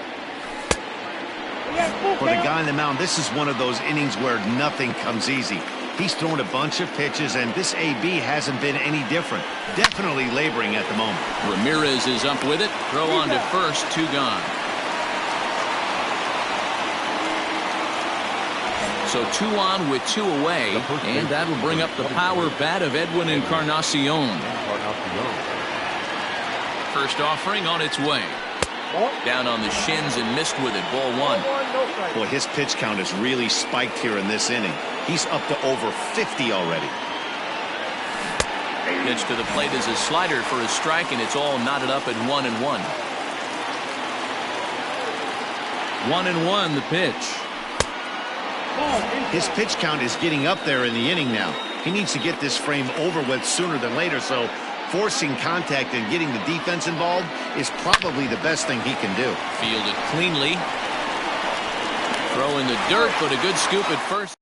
For the guy on the mound, this is one of those innings where nothing comes easy. He's thrown a bunch of pitches, and this AB hasn't been any different. Definitely laboring at the moment. Ramirez is up with it. Throw on to first, 2 gone. So 2 on with 2 away, and that'll bring up the power bat of Edwin Encarnacion. First offering on its way. Down on the shins and missed with it. Ball 1. Boy, his pitch count has really spiked here in this inning. He's up to over 50 already. Pitch to the plate is a slider for a strike, and it's all knotted up at 1-1. 1-1 the pitch. His pitch count is getting up there in the inning now. He needs to get this frame over with sooner than later, so forcing contact and getting the defense involved is probably the best thing he can do. Fielded cleanly. Throw in the dirt, but a good scoop at first.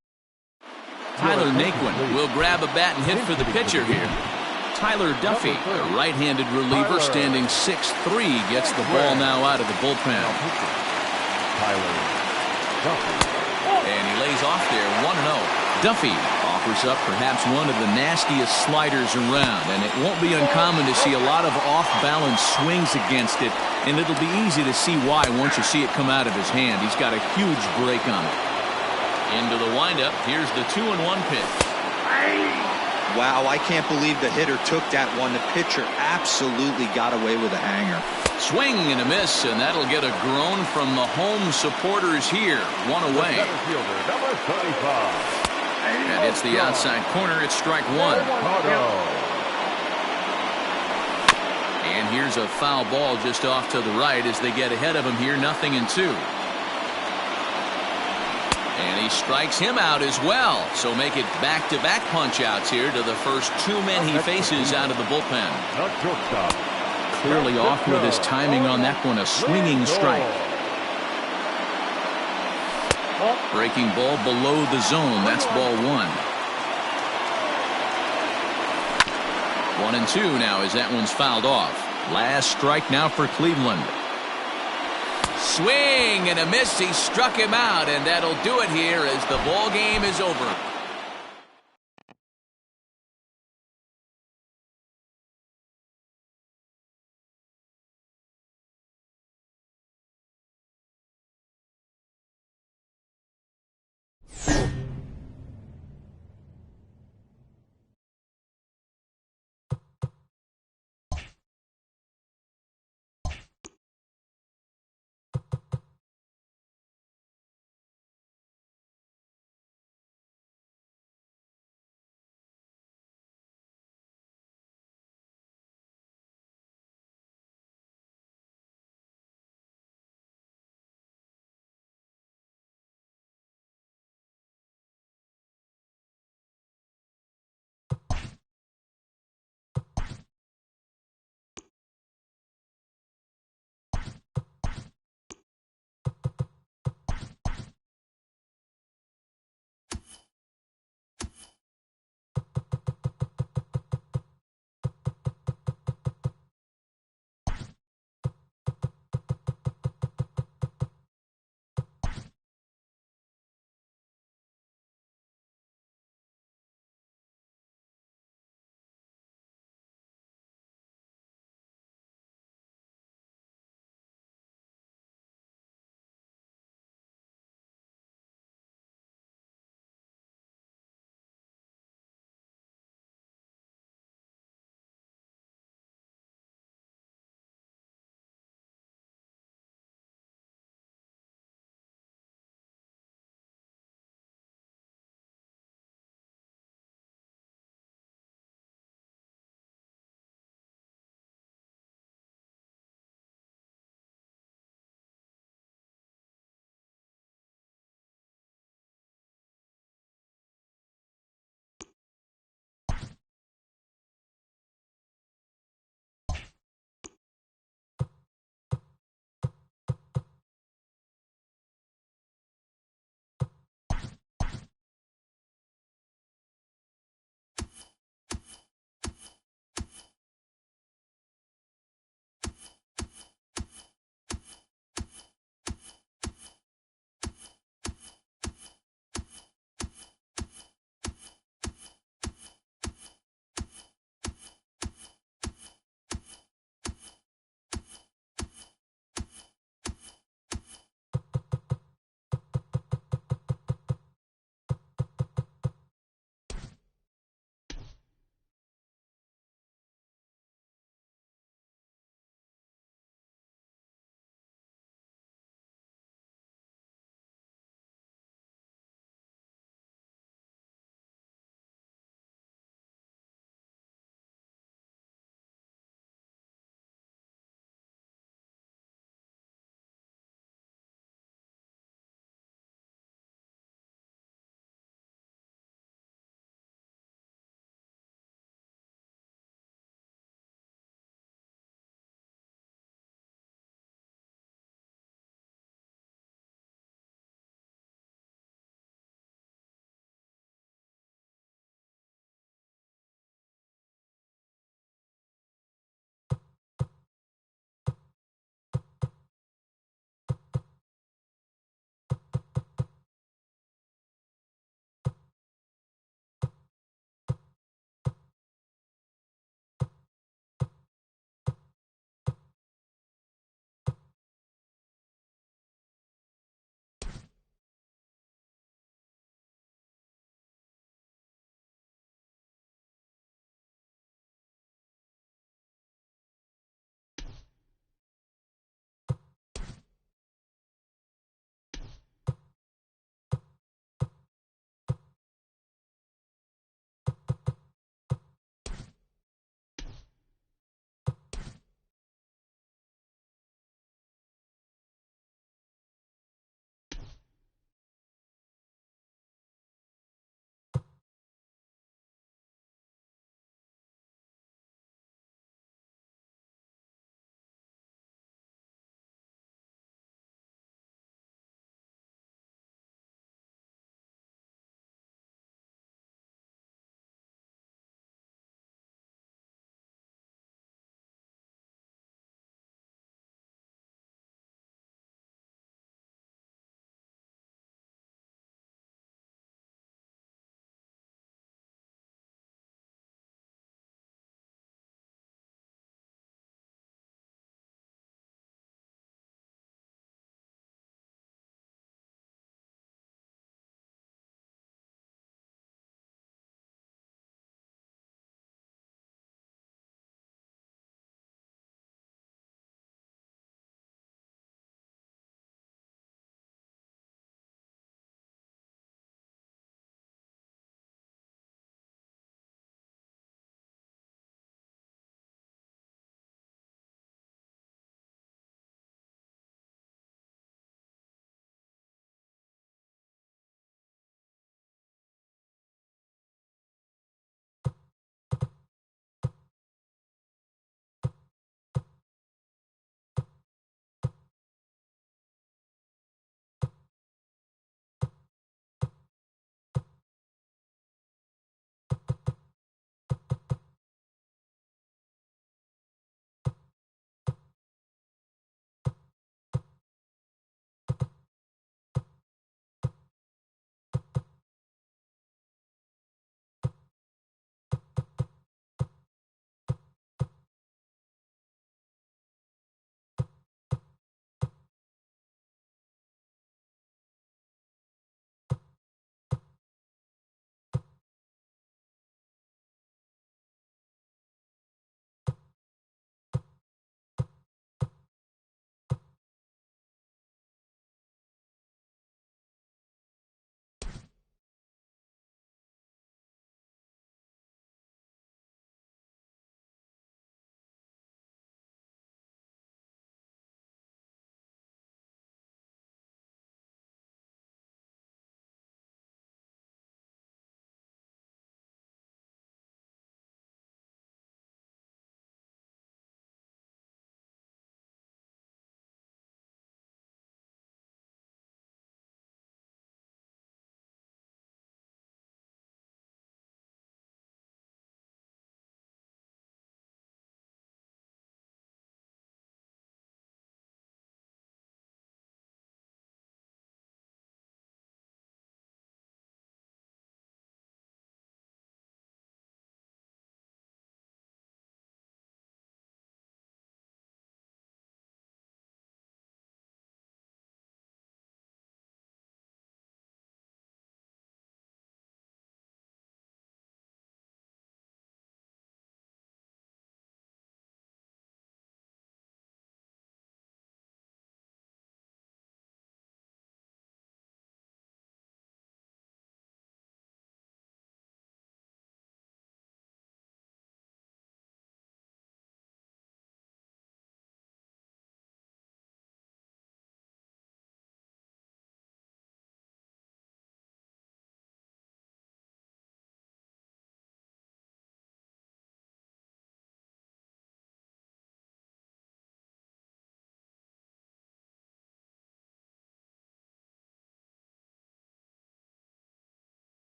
Tyler Naquin will grab a bat and hit for the pitcher here. Tyler Duffy, a right-handed reliever standing 6'3", gets the ball now out of the bullpen. Tyler Duffy. And he lays off there, 1-0. Duffy offers up perhaps one of the nastiest sliders around, and it won't be uncommon to see a lot of off-balance swings against it, and it'll be easy to see why once you see it come out of his hand. He's got a huge break on it. Into the windup, here's the 2-1 pitch. Wow, I can't believe the hitter took that one. The pitcher absolutely got away with a hanger. Swing and a miss, and that'll get a groan from the home supporters here. 1 away. Number 35. And it's the outside corner. It's strike 1. And here's a foul ball just off to the right as they get ahead of him here. 0-2. And he strikes him out as well. So make it back-to-back punch-outs here to the first 2 men he faces out of the bullpen. Clearly off with his timing on that one. A swinging strike. Breaking ball below the zone. That's ball 1. 1-2 now as that one's fouled off. Last strike now for Cleveland. Swing and a miss. He struck him out, and that'll do it here as the ball game is over.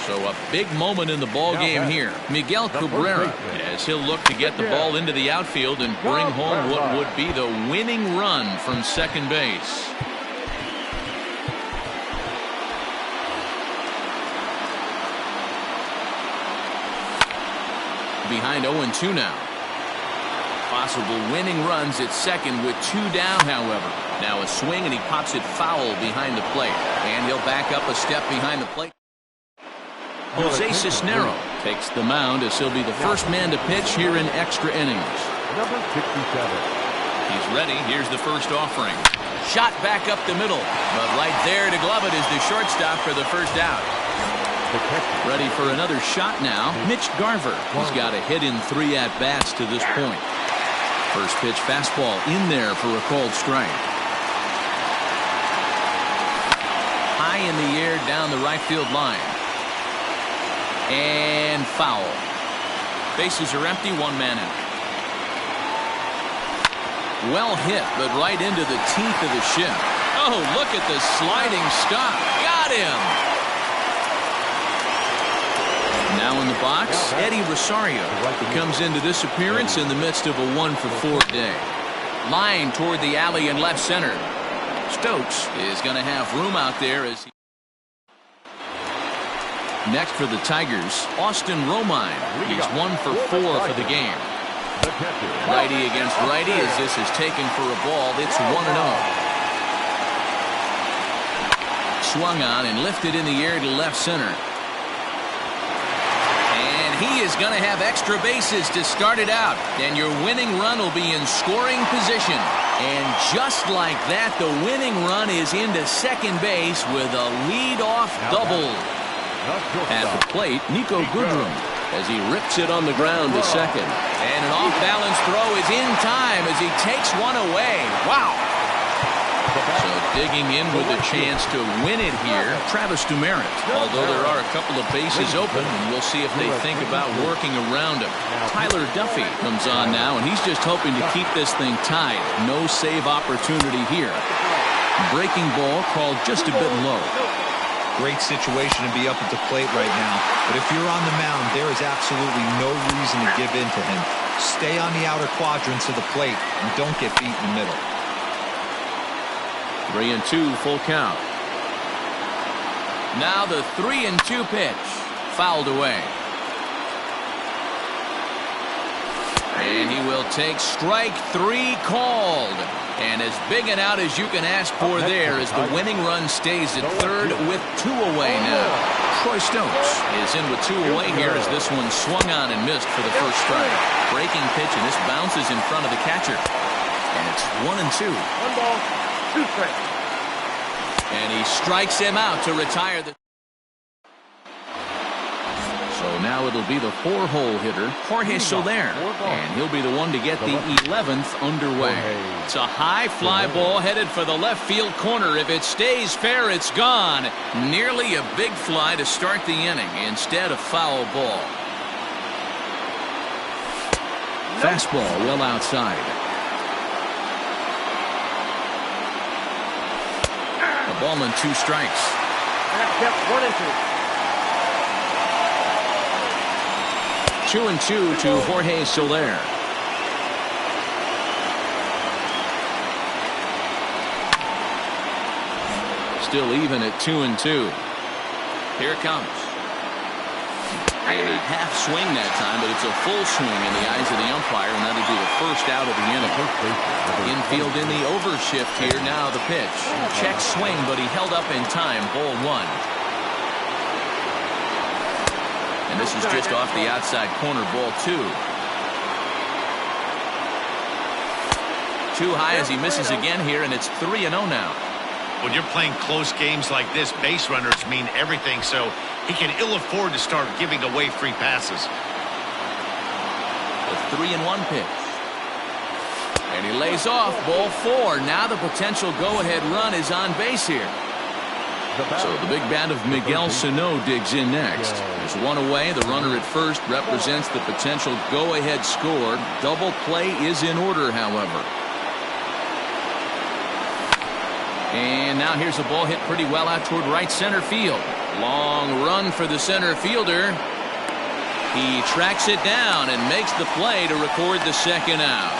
So a big moment in the ball game here. Miguel Cabrera, as he'll look to get the ball into the outfield and bring home what would be the winning run from second base. Behind 0-2 now. Possible winning runs at second with 2 down, however. Now a swing, and he pops it foul behind the plate. And he'll back up a step behind the plate. Jose Cisneros takes the mound as he'll be the first man to pitch here in extra innings. Number 67. He's ready. Here's the first offering. Shot back up the middle. But right there to glove it is the shortstop for the first out. Ready for another shot now. Mitch Garver. He's got a hit in 3 at-bats to this point. First pitch fastball in there for a called strike. High in the air down the right field line. And foul. Bases are empty, 1 man out. Well hit, but right into the teeth of the ship. Oh, look at the sliding stop. Got him. Now in the box, Eddie Rosario, who comes into this appearance in the midst of a 1-for-4 day. Line toward the alley in left center. Stokes is going to have room out there as he... Next for the Tigers, Austin Romine. He's 1-for-4 for the game. Righty against righty as this is taken for a ball. It's 1-0. Swung on and lifted in the air to left center. He is going to have extra bases to start it out, and your winning run will be in scoring position. And just like that, the winning run is into second base with a lead-off double. At the plate, Nico Goodrum as he rips it on the ground to second. And an off-balance throw is in time as he takes one away. Wow! So digging in with a chance to win it here, Travis Dumerit. Although there are a couple of bases open, and we'll see if they think about working around him. Tyler Duffy comes on now, and he's just hoping to keep this thing tied. No save opportunity here. Breaking ball called just a bit low. Great situation to be up at the plate right now. But if you're on the mound, there is absolutely no reason to give in to him. Stay on the outer quadrants of the plate and don't get beat in the middle. 3-2, full count. Now the 3-2 pitch. Fouled away. And he will take strike 3 called. And as big an out as you can ask for there as the winning run stays at third with 2 away now. Troy Stokes is in with 2 away here as this one swung on and missed for the first strike. Breaking pitch, and this bounces in front of the catcher. And it's 1-2. 1 ball, 2 strikes. And he strikes him out to retire the... So now it'll be the 4-hole hitter, Jorge Soler, and he'll be the one to get the 11th underway. It's a high fly ball headed for the left field corner. If it stays fair, it's gone. Nearly a big fly to start the inning. Instead, a foul ball. Fastball well outside. A ball and 2 strikes. That's kept 1-2. 2-2 to Jorge Soler. Still even at 2-2. Here it comes. And a half swing that time, but it's a full swing in the eyes of the umpire, and that'll be the first out of the inning. Infield in the overshift here. Now the pitch. Check swing, but he held up in time. Ball 1. And this is just off the outside corner, ball 2. Too high as he misses again here, and it's 3-0 now. When you're playing close games like this, base runners mean everything, so he can ill afford to start giving away free passes. The 3-1 pitch. And he lays off, ball 4. Now the potential go-ahead run is on base here. So the big bat of Miguel Sano digs in next. There's 1 away. The runner at first represents the potential go-ahead score. Double play is in order, however. And now here's a ball hit pretty well out toward right center field. Long run for the center fielder. He tracks it down and makes the play to record the second out.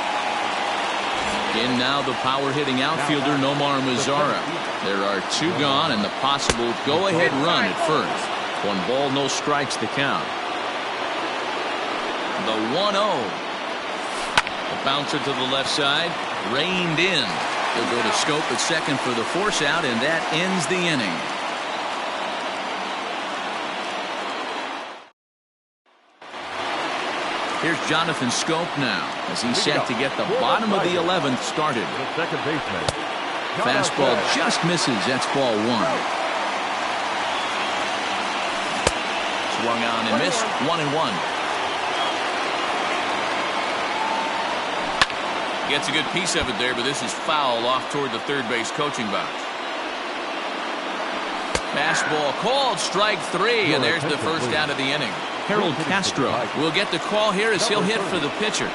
In now the power-hitting outfielder Nomar Mazara. There are 2 gone and the possible go-ahead run at first. 1 ball, no strikes the count. The 1-0. The bouncer to the left side, reined in. He'll go to Scope at second for the force out, and that ends the inning. Here's Jonathan Scope now as he's set to get the bottom of the 11th started. The second baseman. Fastball just misses. That's ball 1. Swung on and missed. 1-1. Gets a good piece of it there, but this is foul off toward the third base coaching box. Fastball called, strike 3, and there's the first out of the inning. Harold Castro will get the call here as he'll hit for the pitcher.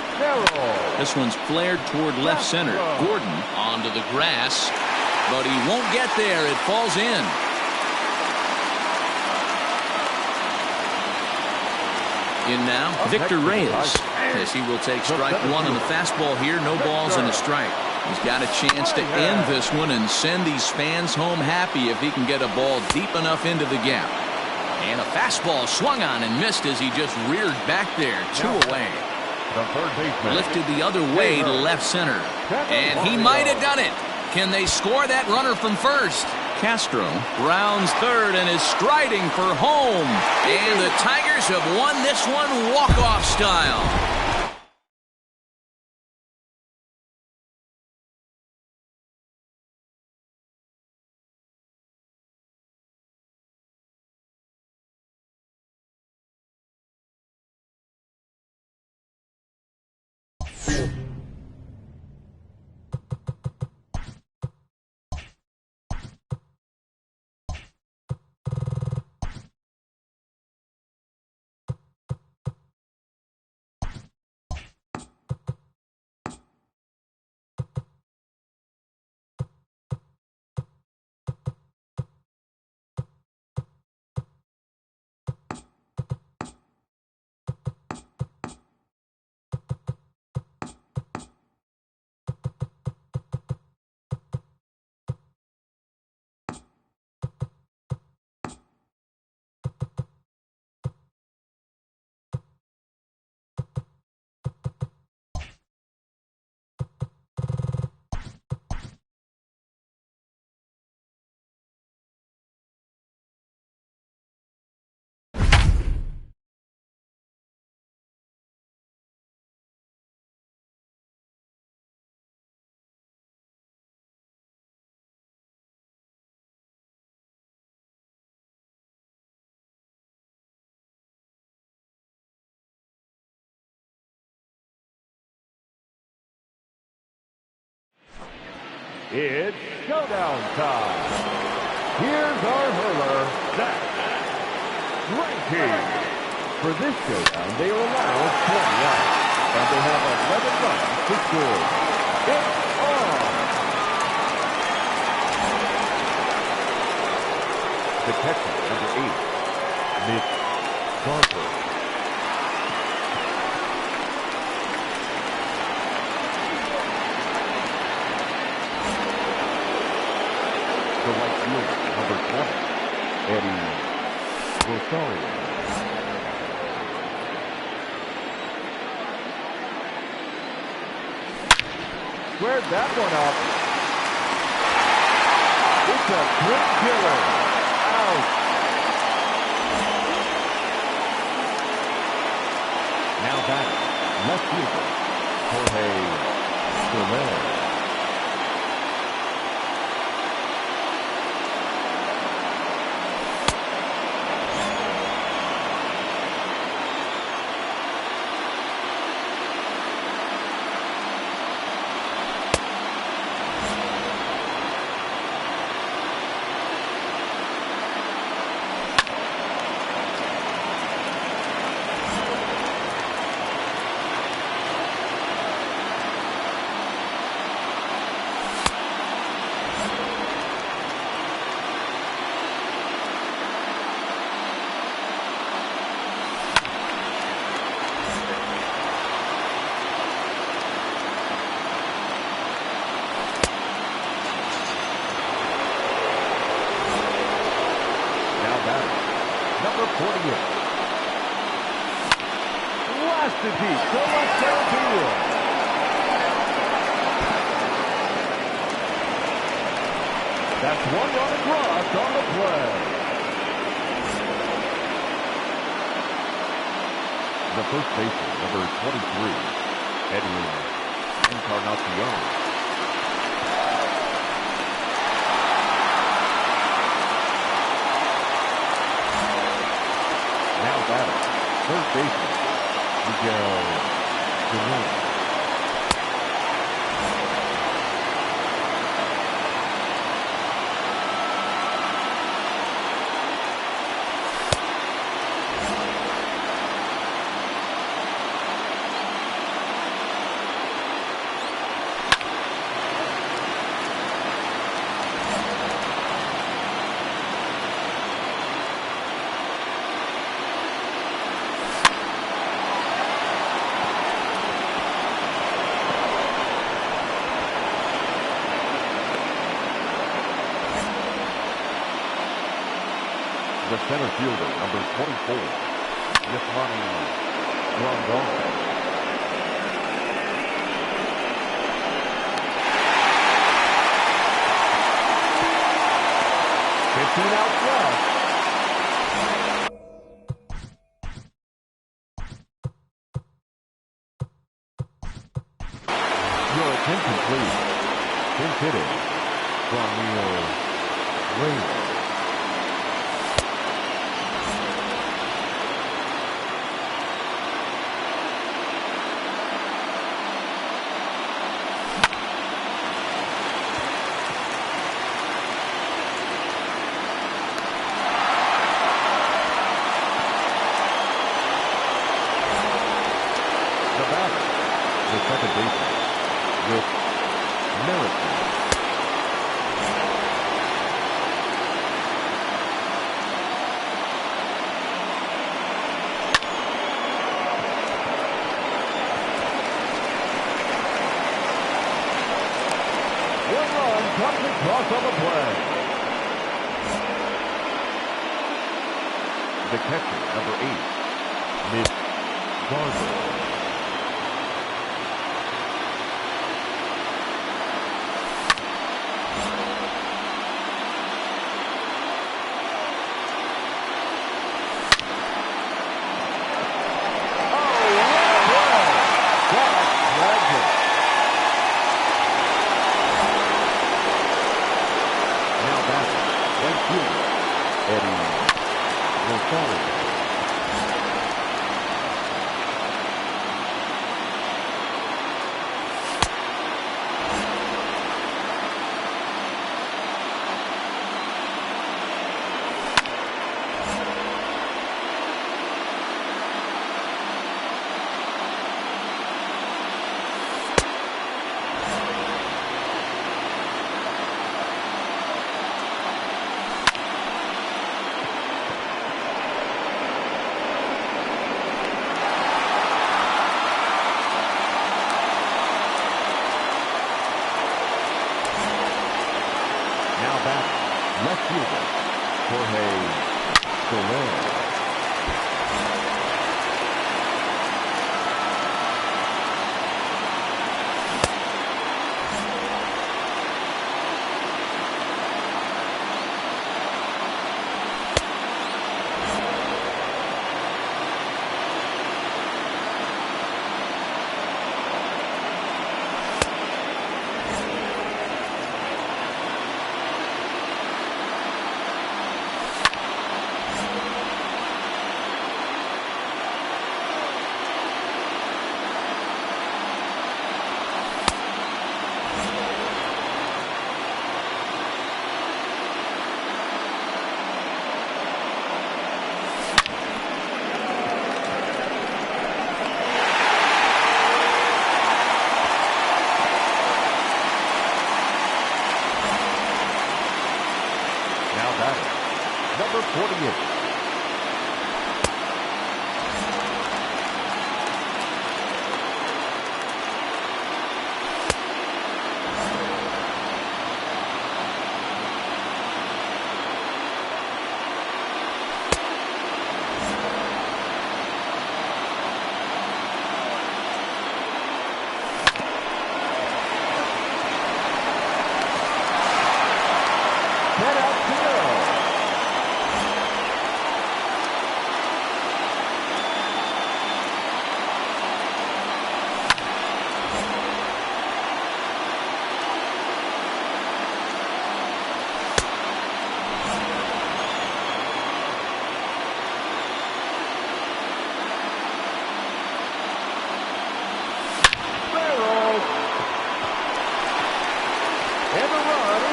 This one's flared toward left center. Gordon onto the grass, but he won't get there. It falls in. In now, Victor Reyes, as he will take strike 1 on the fastball here. No balls and a strike. He's got a chance to end this one and send these fans home happy if he can get a ball deep enough into the gap. And a fastball swung on and missed as he just reared back there. 2 away. The third baseman. Lifted the other way to left center. And he might have done it. Can they score that runner from first? Castro rounds third and is striding for home. And the Tigers have won this one walk-off style. It's showdown time. Here's our hurler, Zach Greinke. For this showdown, they are allowed 20 outs, and they have 11 runs to score. It's on. The catcher, number 8, Mitch Garber. The right fielder, number 20, Eddie Rosario. Squared that one up. It's a quick killer. Out. Now batting, left fielder, Jorge Soler. 48. Blasted deep to left center field. That's 1 run across on the play. The first baseman, number 23, Edwin Encarnacion. Now batting, third baseman, Miguel Guerrero. The center fielder, number 24, Yasmani Rondon. 15 outs left. Your attention, please. Pinch hitting from Neil Raymond. The second baseman with Marathon. One run comes across on the play. The catcher, number 8, Miss Garber. Left fielder, Jorge Soler. Number 48.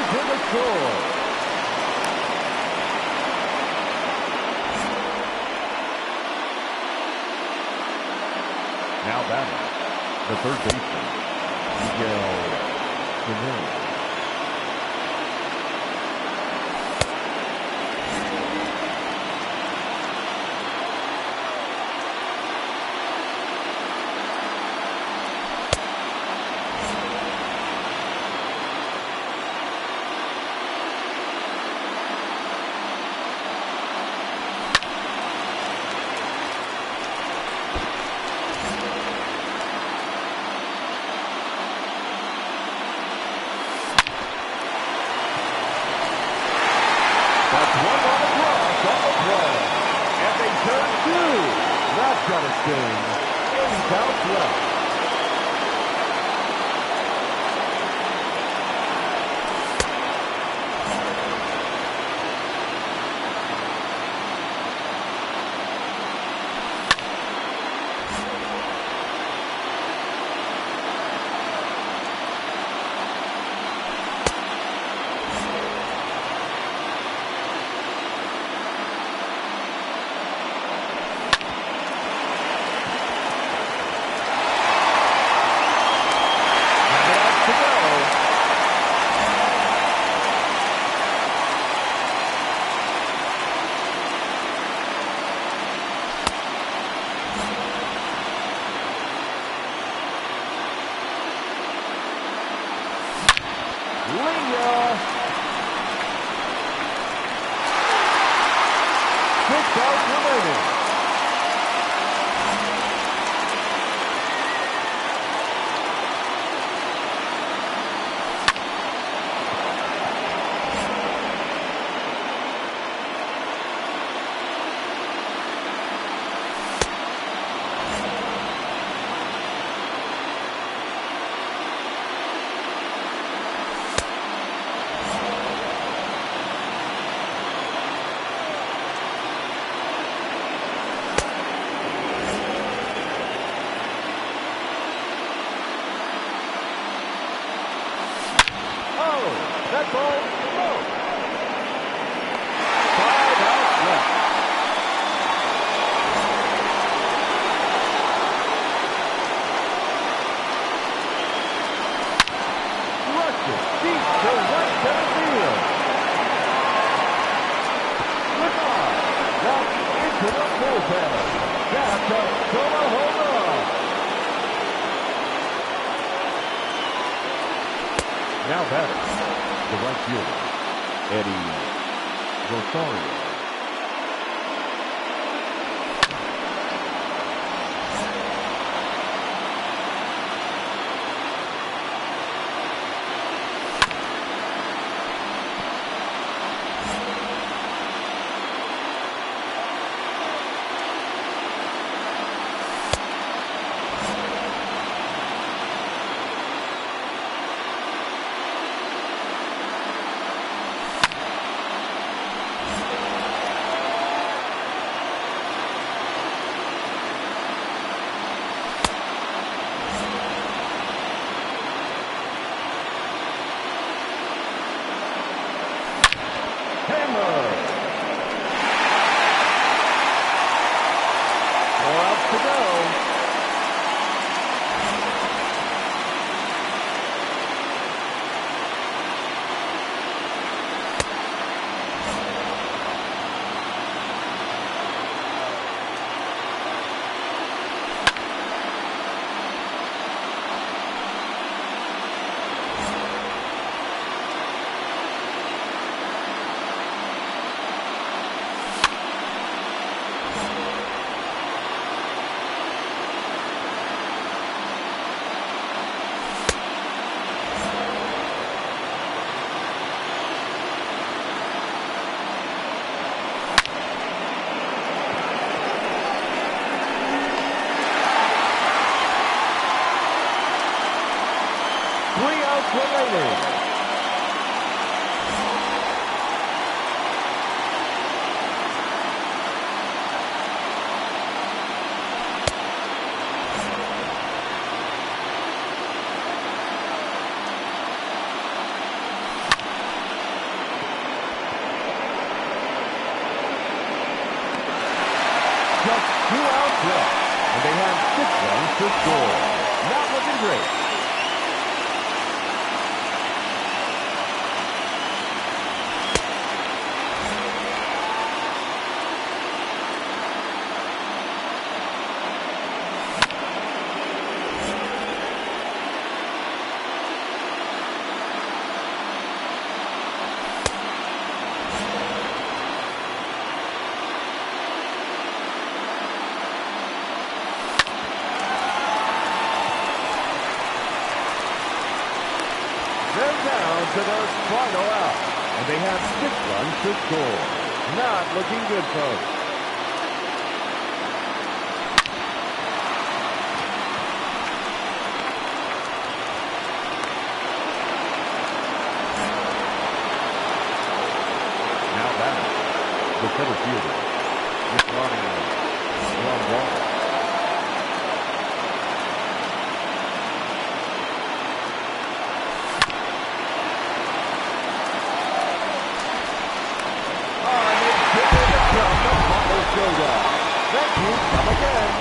to the score. Now batting, the third baseman, Miguel Jimenez. That's got to sting. 8 outs left. That ball low. 5 outs left. Rushes deep to right center field. Look on. Now into the bullpen. That's a solo home run. Now batting, the right fielder, Eddie Rosario. 2 outs left, and they have 6 runs to score. Not looking great. They're down to their final out, and they have 6 runs to score. Not looking good, folks. Now back, the center fielder, just running a long ball. Thank you. Come again.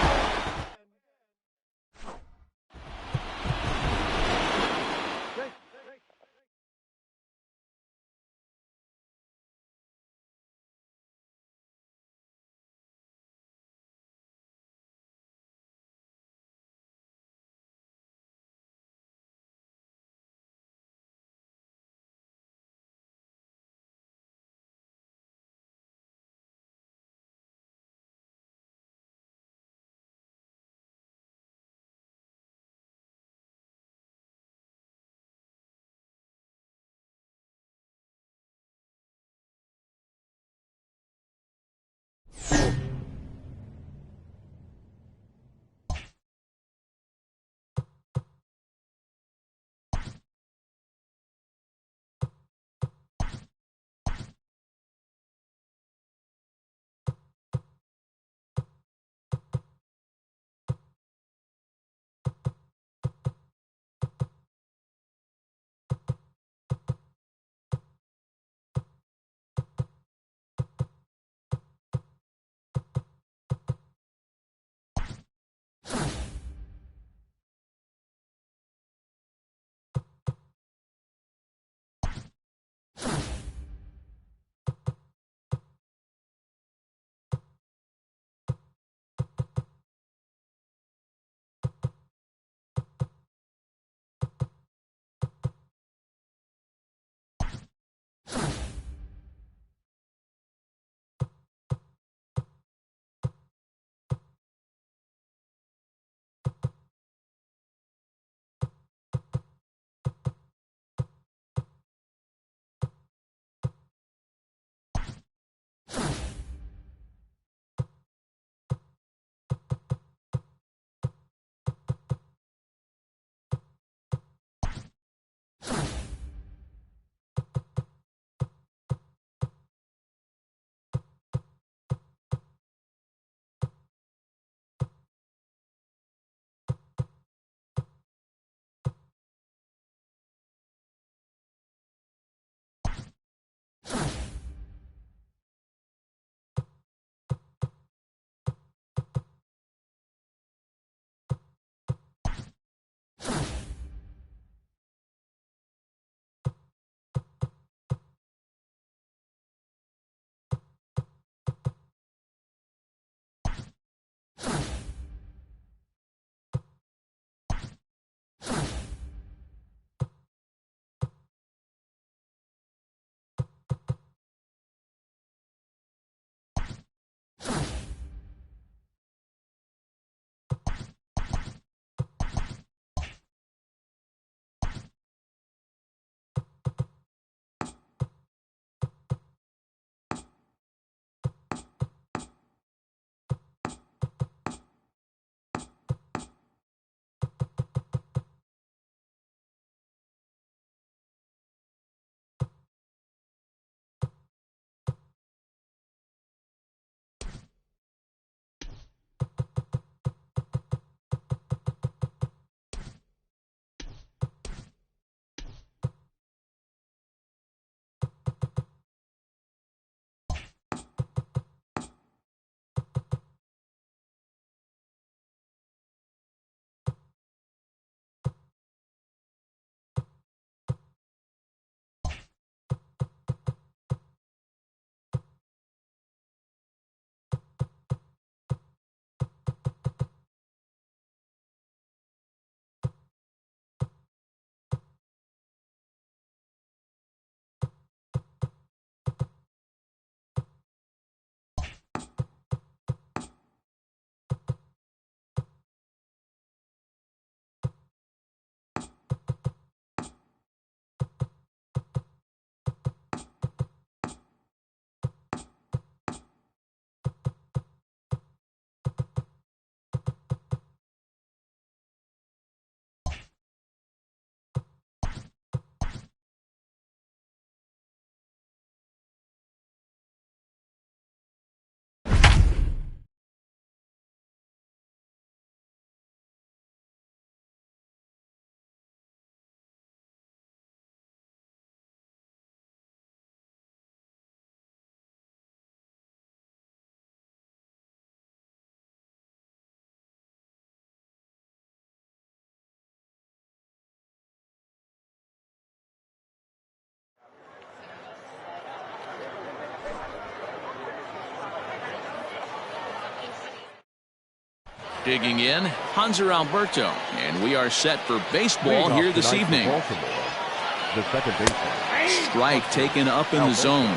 Digging in, Hanser Alberto, and we are set for baseball here this evening. The second baseman. Strike taken up in the zone.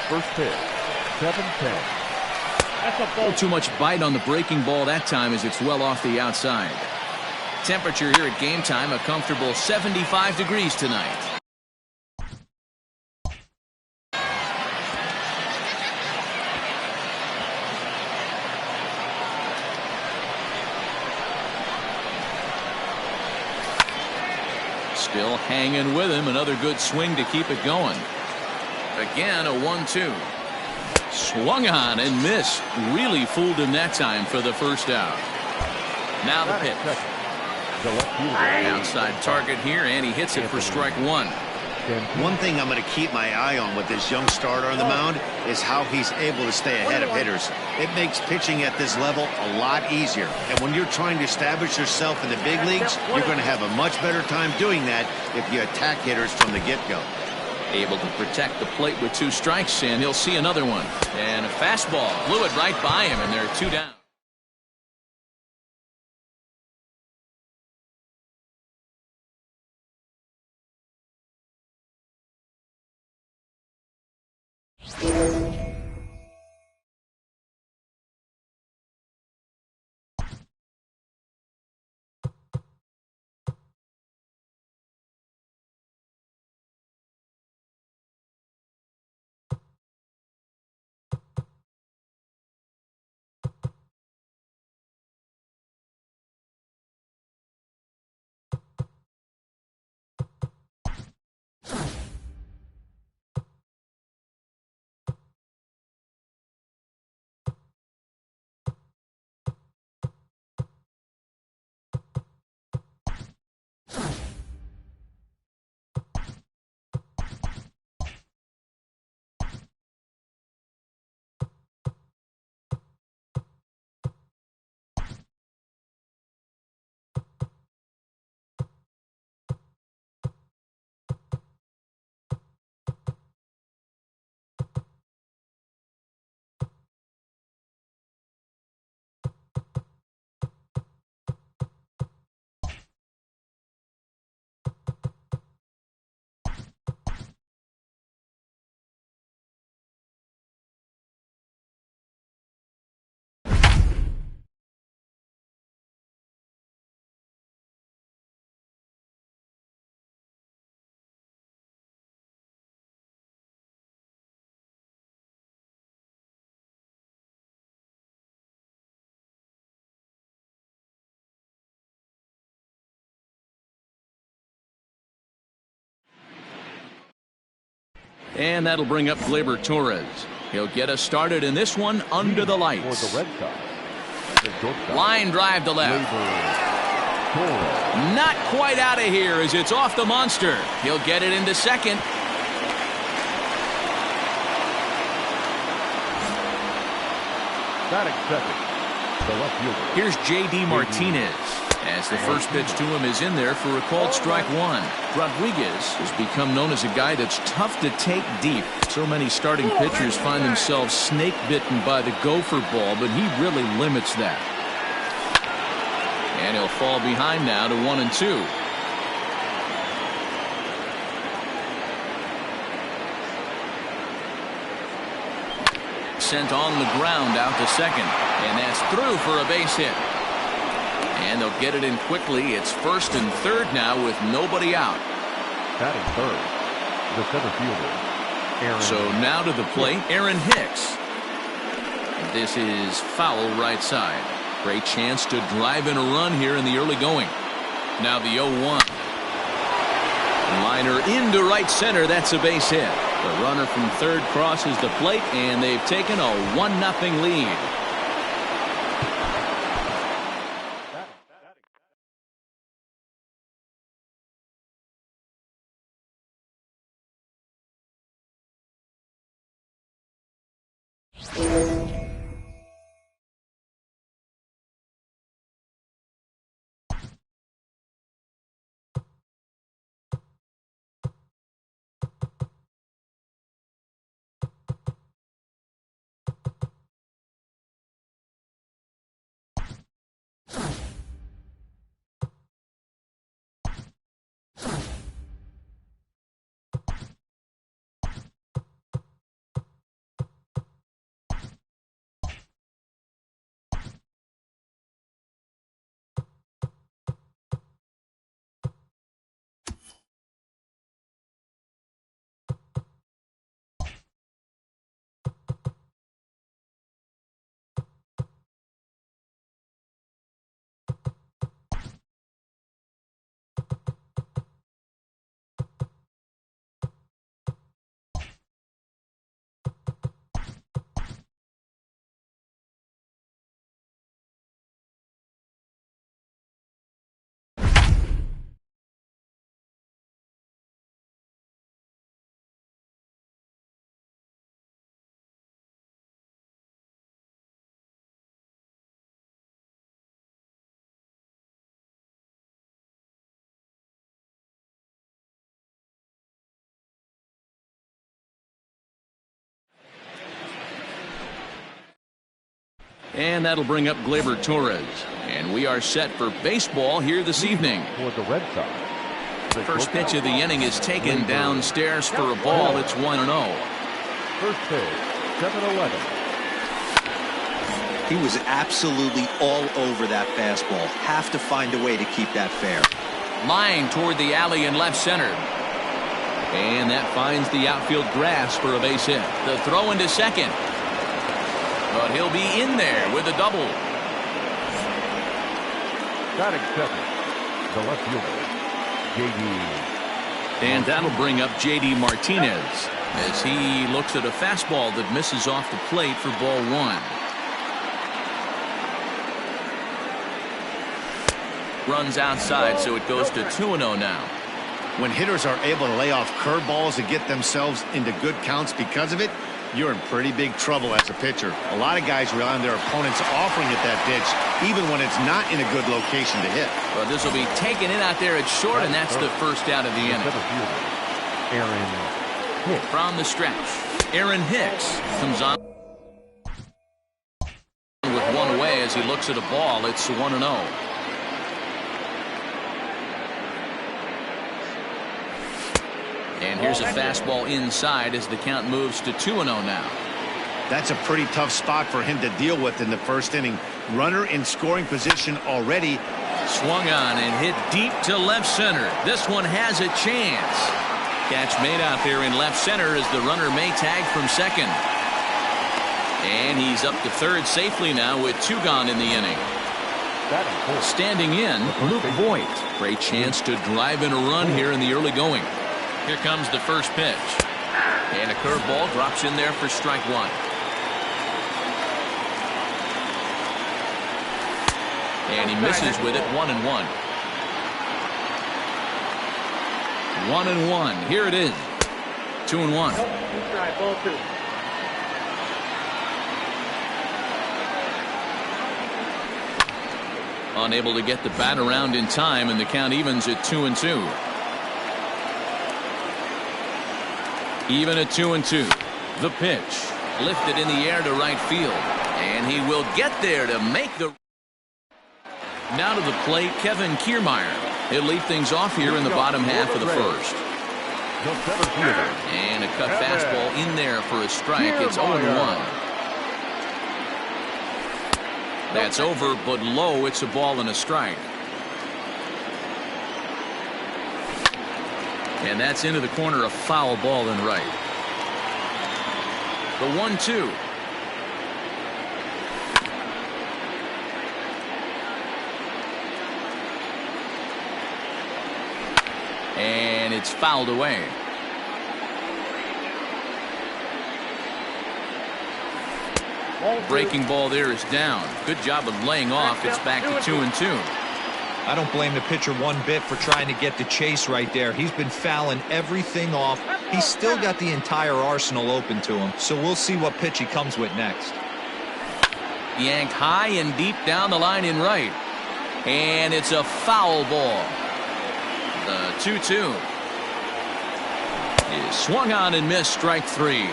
First pitch, 7-10. Not too much bite on the breaking ball that time as it's well off the outside. Temperature here at game time, a comfortable 75 degrees tonight. Still hanging with him. Another good swing to keep it going. Again, a 1-2. Swung on and missed. Really fooled him that time for the first out. Now the pitch. Outside target here, and he hits it for strike one. One thing I'm going to keep my eye on with this young starter on the mound is how he's able to stay ahead of hitters. It makes pitching at this level a lot easier. And when you're trying to establish yourself in the big leagues, you're going to have a much better time doing that if you attack hitters from the get-go. Able to protect the plate with 2 strikes, and he'll see another one. And a fastball blew it right by him, and they're 2 down. And that'll bring up Gleyber Torres. He'll get us started in this one under the lights. For the Red Sox. Line drive to left. Not quite out of here as it's off the monster. He'll get it into second. Batting second, the left fielder. Here's J.D. Martinez as the first pitch to him is in there for a called strike one. Rodriguez has become known as a guy that's tough to take deep. So many starting pitchers find themselves snake bitten by the gopher ball, but he really limits that. And he'll fall behind now to 1-2. Sent on the ground out to second, and that's through for a base hit. And they'll get it in quickly. It's first and third now with nobody out. Batting third, the center fielder. So now to the plate, Aaron Hicks. This is foul right side. Great chance to drive in a run here in the early going. Now the 0-1. Liner into right center. That's a base hit. The runner from third crosses the plate, and they've taken a 1-0 lead. And that'll bring up Gleyber Torres. And we are set for baseball here this evening. For the Red Sox. First pitch of the inning is taken downstairs for a ball. It's 1-0. First pitch, 7-11. He was absolutely all over that fastball. Have to find a way to keep that fair. Line toward the alley in left center. And that finds the outfield grass for a base hit. The throw into second. But he'll be in there with a double. Batting second, the left fielder, J.D. And that'll bring up J.D. Martinez as he looks at a fastball that misses off the plate for ball one. Runs outside, so it goes to 2-0 now. When hitters are able to lay off curveballs and get themselves into good counts because of it, you're in pretty big trouble as a pitcher. A lot of guys rely on their opponents offering at that pitch, even when it's not in a good location to hit. Well, this will be taken in out there at short, and that's the first out of the inning. Aaron Hicks. From the stretch, Aaron Hicks comes on with one away as he looks at a ball. It's 1-0. And here's a fastball inside as the count moves to 2-0 now. That's a pretty tough spot for him to deal with in the first inning. Runner in scoring position already. Swung on and hit deep to left center. This one has a chance. Catch made out there in left center as the runner may tag from second. And he's up to third safely now with two gone in the inning. Standing in, Luke Voigt for a chance to drive in a run here in the early going. Here comes the first pitch. And a curveball drops in there for strike one. And he misses with it. 1-1. 1-1. Here it is. 2-1. Ball two. Unable to get the bat around in time, and the count evens at 2-2. Even at 2-2. The pitch lifted in the air to right field, and he will get there to make the. Now to the plate, Kevin Kiermaier. He'll lead things off here in the bottom half of the first. And a cut fastball in there for a strike. It's 0-1. That's over, but low. It's a ball and a strike. And that's into the corner, a foul ball and right. The 1-2. And it's fouled away. Breaking ball there is down. Good job of laying off. It's back to 2-2. I don't blame the pitcher one bit for trying to get the chase right there. He's been fouling everything off. He's still got the entire arsenal open to him, so we'll see what pitch he comes with next. Yanked high and deep down the line in right. And it's a foul ball. The 2-2 is swung on and missed, strike three.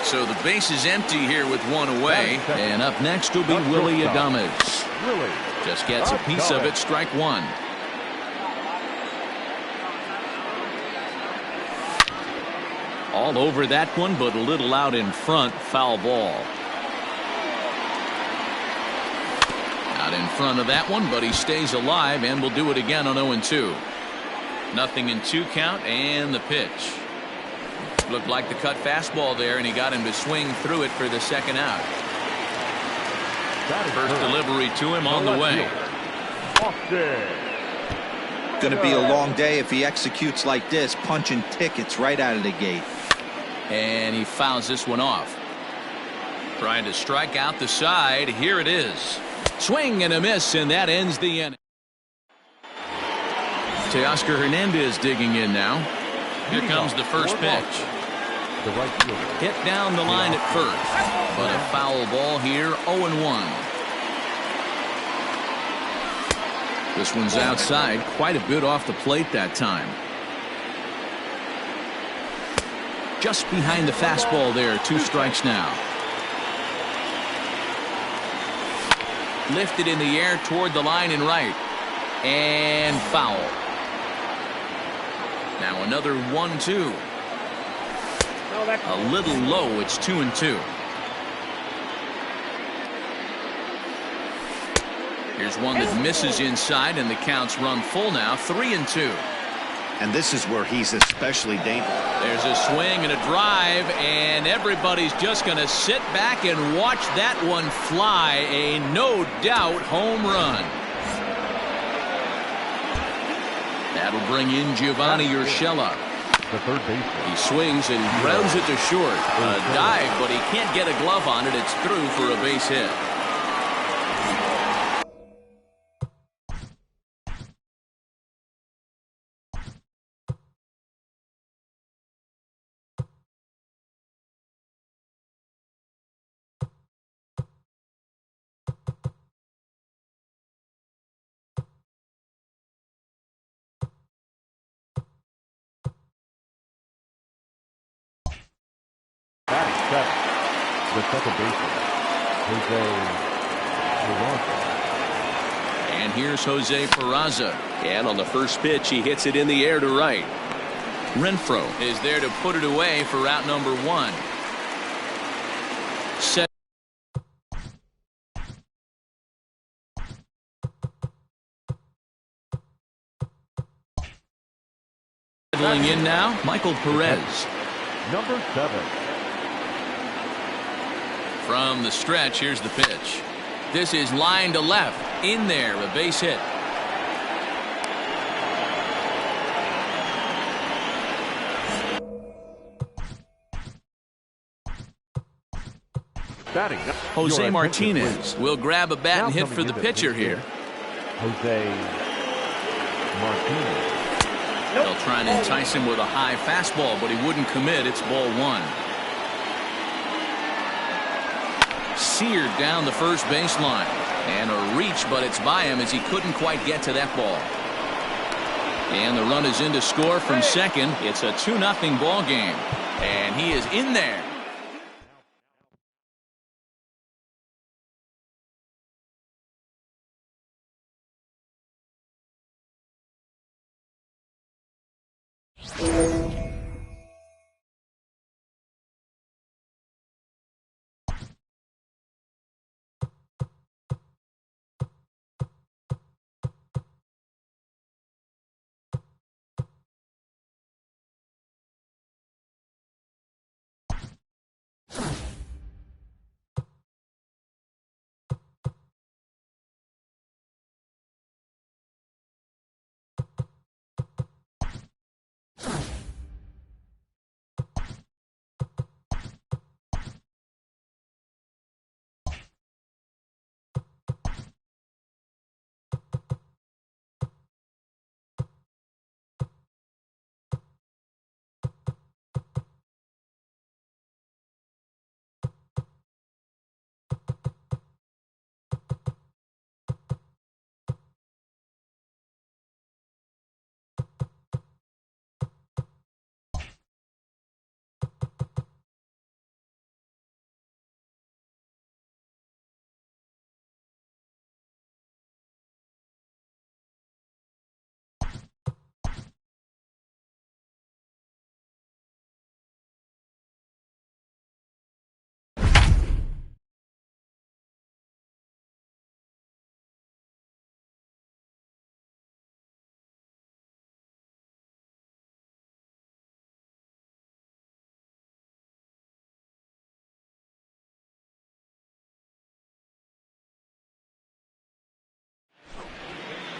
So the base is empty here with one away. And up next will be Willy Adames. Just gets a piece of it, strike one. All over that one, but a little out in front, foul ball. Out in front of that one, but he stays alive and will do it again on 0-2. Nothing in two count, and the pitch. Looked like the cut fastball there, and he got him to swing through it for the second out. First delivery to him on the way. Going to be a long day if he executes like this, punching tickets right out of the gate. And he fouls this one off. Trying to strike out the side. Here it is. Swing and a miss, and that ends the inning. Teoscar Hernandez digging in now. Here comes the first pitch. Hit down the line at first, but a foul ball here. 0-1. This one's outside, quite a bit off the plate that time. Just behind the fastball there. Two strikes now. Lifted in the air toward the line and right. And foul. Now another 1-2. A little low. It's 2-2. Here's one that misses inside, and the count's run full now. 3-2. And this is where he's especially dangerous. There's a swing and a drive, and everybody's just going to sit back and watch that one fly. A no-doubt home run. That'll bring in Giovanni Urshela. The third baseman. He swings and grounds it to short. A dive, but he can't get a glove on it. It's through for a base hit. The second baseman, and here's Jose Peraza. And on the first pitch, he hits it in the air to right. Renfroe is there to put it away for out number 1. Settling in now, Michael Perez. number 7. From the stretch, here's the pitch. This is line to left. In there, a base hit. Jose Martinez will grab a bat and hit for the pitcher here. Jose Martinez. They'll try and entice him with a high fastball, but he wouldn't commit. It's ball 1. Seared down the first baseline. And a reach, but it's by him as he couldn't quite get to that ball. And the run is in to score from second. It's a 2-0 ball game. And he is in there.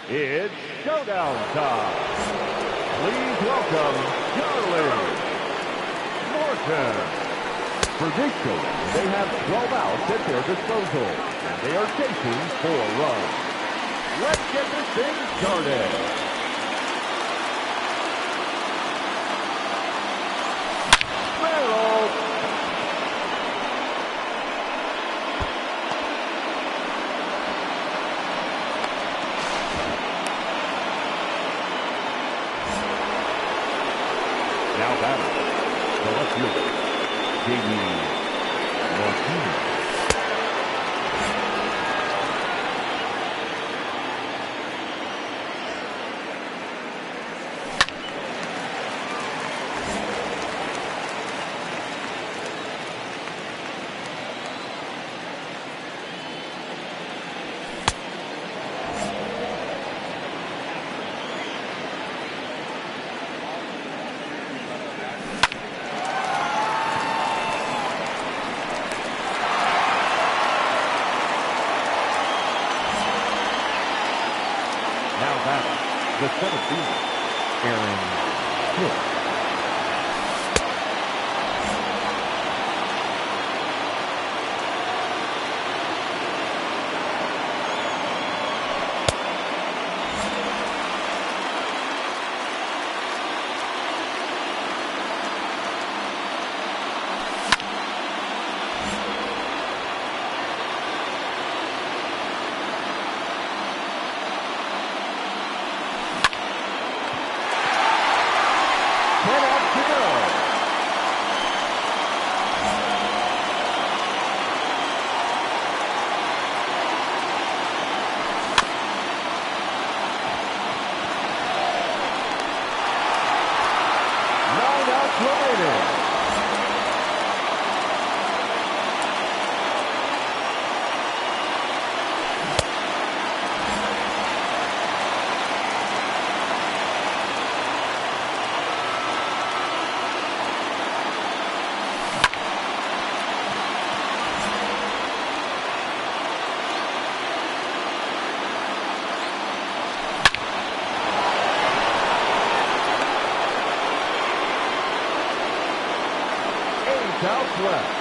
It's showdown time. Please welcome Charlie Morton. For this showdown, they have 12 outs at their disposal, and they are chasing 4 runs. Let's get this thing started. Now batting, the left fielder, J.D. Martinez. Southwest.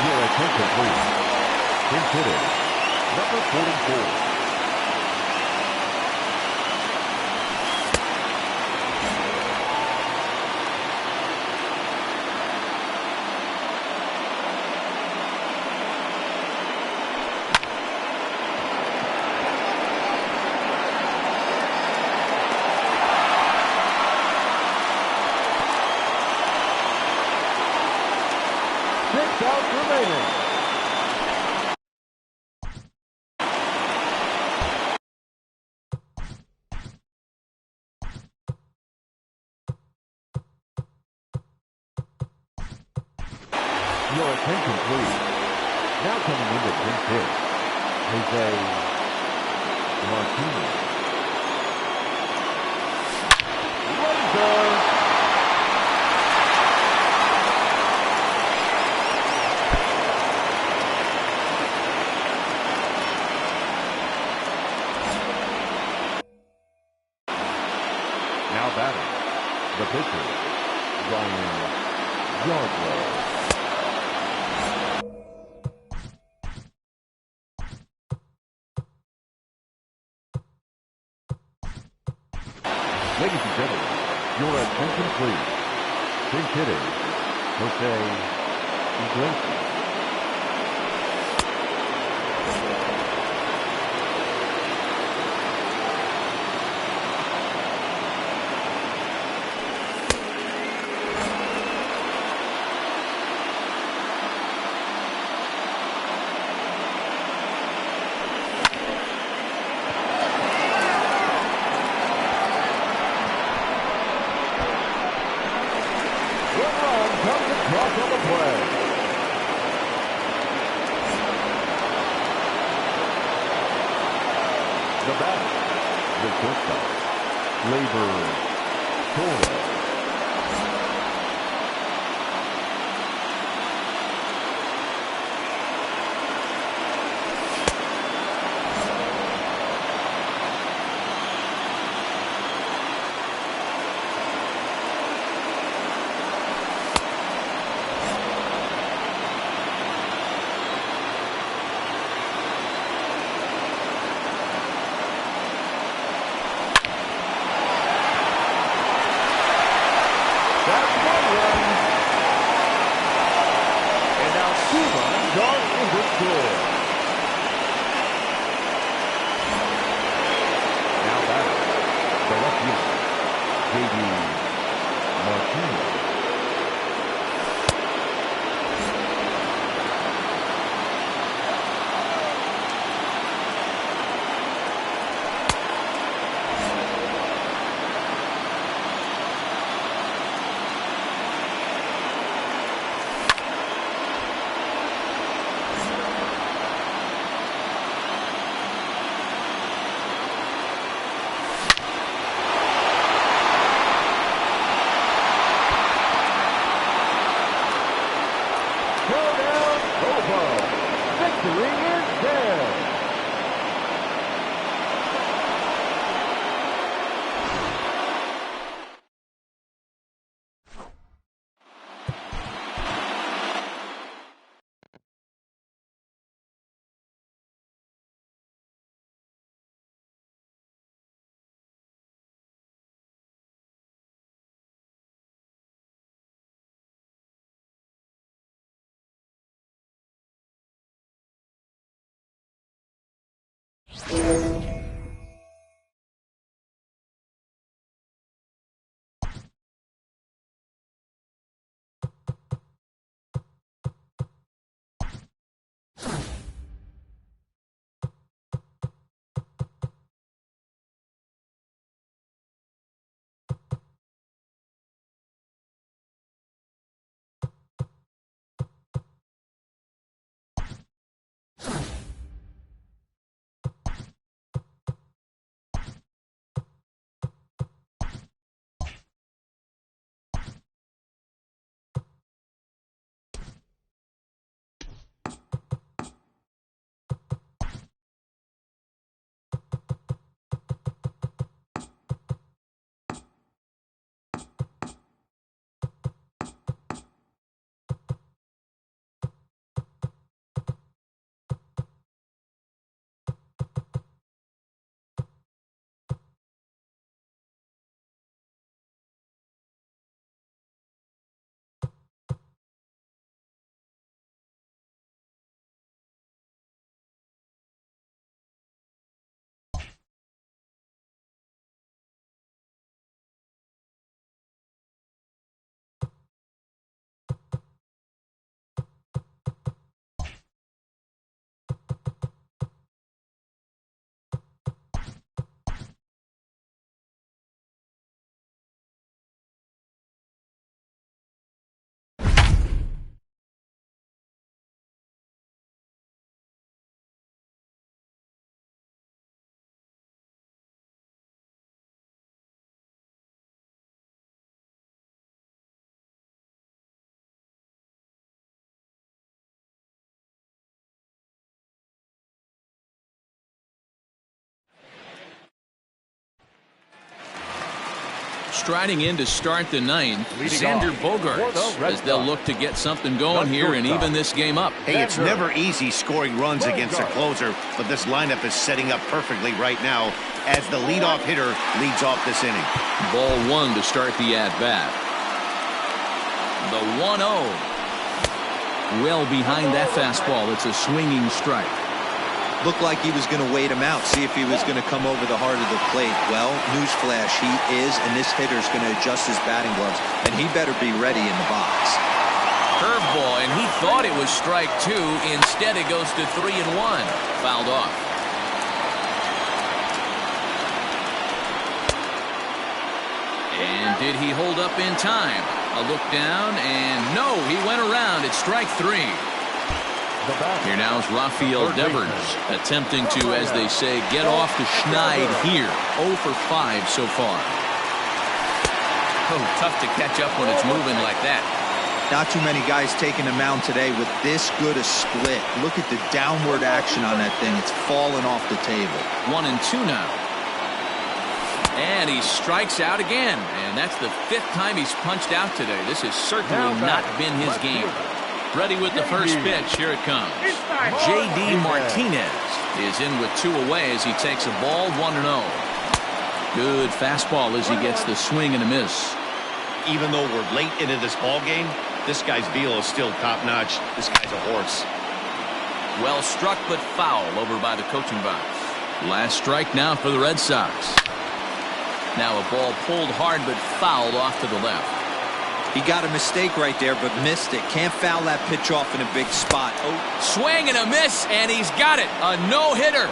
Your attention, please. Consider number 44. Six outs remaining. Your attention, please. Now coming into pinch hit, Jose Martinez. Razor. Now batting, the pitcher, Ryan Yardley. Ladies and gentlemen, your attention please. Pinch hitting, Jose Iglesias. Across on the play. The batter, the shortstop, Labor Torres. Striding in to start the ninth, Leading Xander off for Bogaerts, the Red as they'll Sox. look to get something going here and even this game up. Hey, it's never easy scoring runs against a closer, but this lineup is setting up perfectly right now as the leadoff hitter leads off this inning. Ball one to start the at-bat. The 1-0. Well behind that fastball. It's a swinging strike. Looked like he was going to wait him out, see if he was going to come over the heart of the plate. Well, newsflash, he is, and this hitter's going to adjust his batting gloves, and he better be ready in the box. Curveball, and he thought it was strike two. Instead, it goes to 3-1. Fouled off. And did he hold up in time? A look down, and no, he went around. It's strike three. Here now is Rafael Devers attempting to, as they say, get off the schneid here. 0 for 5 so far. Oh, tough to catch up when it's moving like that. Not too many guys taking the mound today with this good a split. Look at the downward action on that thing. It's falling off the table. 1-2 now. And he strikes out again. And that's the 5th time he's punched out today. This has certainly not been his game. Ready with the first pitch. Here it comes. J.D. Martinez is in with 2 away as he takes a ball 1-0. Good fastball as he gets the swing and a miss. Even though we're late into this ball game, this guy's velo is still top-notch. This guy's a horse. Well struck but foul over by the coaching box. Last strike now for the Red Sox. Now a ball pulled hard but fouled off to the left. He got a mistake right there, but missed it. Can't foul that pitch off in a big spot. Oh, swing and a miss, and he's got it. A no-hitter.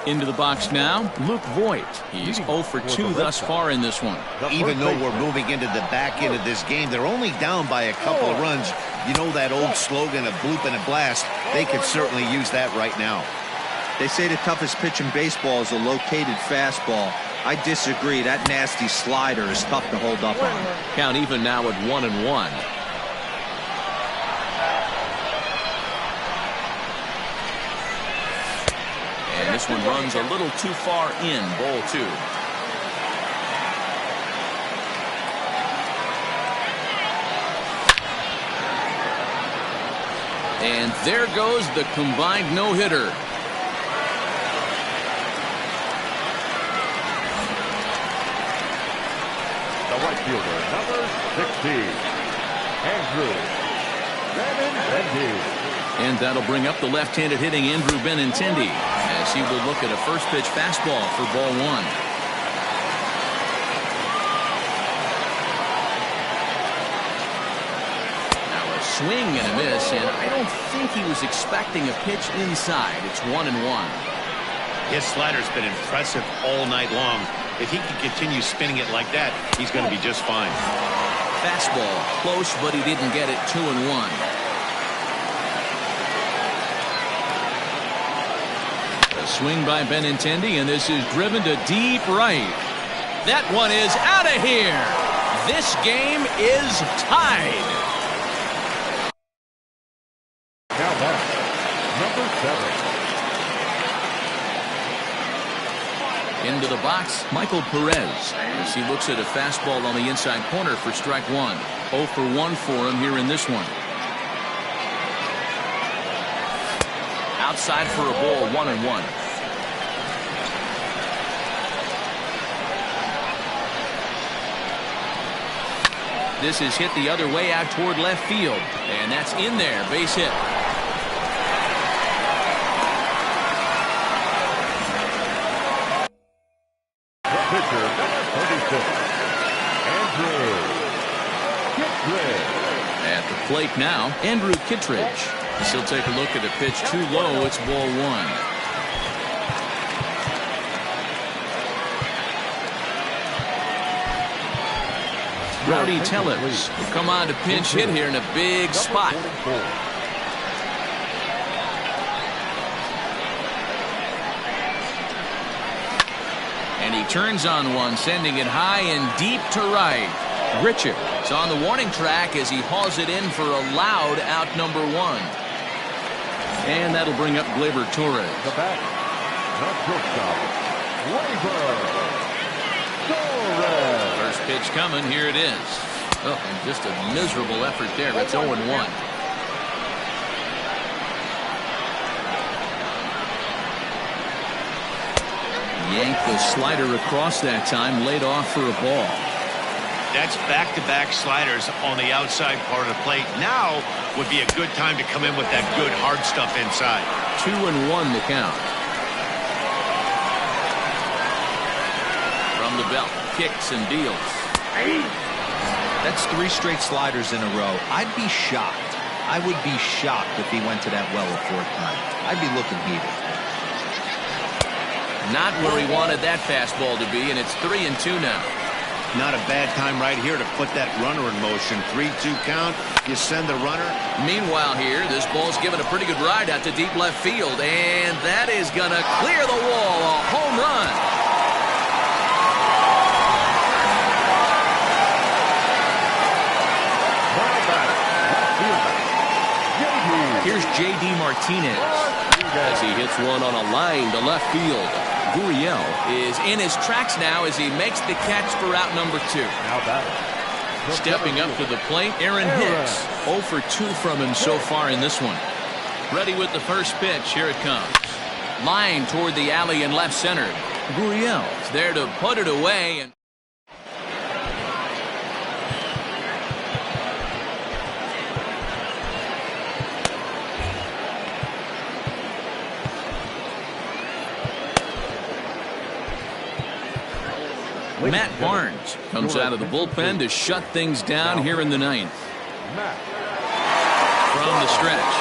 Into the box now, Luke Voigt. He's 0 for 2 thus far in this one. Even though we're moving into the back end of this game, they're only down by a couple of runs. You know that old slogan of bloop and a blast? They could certainly use that right now. They say the toughest pitch in baseball is a located fastball. I disagree. That nasty slider is tough to hold up on. Count even now at 1-1. And this one runs a little too far in, ball 2. And there goes the combined no-hitter. The right fielder, number 16, Andrew Benintendi. And that'll bring up the left-handed hitting Andrew Benintendi as he will look at a first pitch fastball for ball 1. Now a swing and a miss, and I don't think he was expecting a pitch inside. It's 1-1. His slider's been impressive all night long. If he can continue spinning it like that, he's going to be just fine. Fastball close, but he didn't get it. 2-1. Swing by Benintendi, and this is driven to deep right. That one is out of here. This game is tied. Now back, number 7. Into the box, Michael Perez, as he looks at a fastball on the inside corner for strike 1. 0 for 1 for him here in this one. Outside for a ball, 1-1. This is hit the other way out toward left field, and that's in there, base hit. The pitcher, number 36, Andrew Kittredge. At the plate now, Andrew Kittredge. He'll take a look at a pitch too low. It's ball 1. Rowdy Tellez will come on to pinch hit here in a big spot. And he turns on one, sending it high and deep to right. Richards on the warning track as he hauls it in for a loud out number 1. And that'll bring up Gleyber Torres. The back, the shortstop, Gleyber Torres. First pitch coming, here it is. Oh, and just a miserable effort there. It's 0-1. Yanked the slider across that time, laid off for a ball. That's back-to-back sliders on the outside part of the plate. Now would be a good time to come in with that good hard stuff inside. 2-1 the count. From the belt, kicks and deals. That's 3 straight sliders in a row. I'd be shocked. I would be shocked if he went to that well a 4th time. I'd be looking heated. Not where he wanted that fastball to be, and it's 3-2 now. Not a bad time right here to put that runner in motion. 3-2 count. You send the runner. Meanwhile here, this ball's given a pretty good ride out to deep left field, and that is going to clear the wall. A home run. Here's J.D. Martinez as he hits one on a line to left field. Gurriel is in his tracks now as he makes the catch for out number 2. Now back. Stepping up to the plate, Aaron Hicks. 0 for 2 from him so far in this one. Ready with the first pitch. Here it comes. Line toward the alley in left center. Gurriel's there to put it away. And Matt Barnes comes out of the bullpen to shut things down here in the 9th. From the stretch.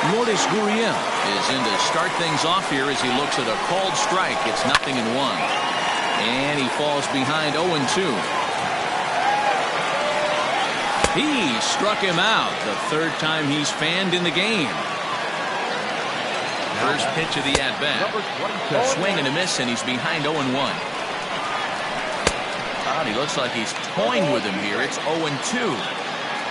Lourdes Gurriel is in to start things off here as he looks at a called strike. It's 0-1. And he falls behind 0-2. He struck him out the third time he's fanned in the game. First pitch of the at-bat. Swing and a miss, and he's behind 0-1. He looks like he's toying with him here. It's 0-2.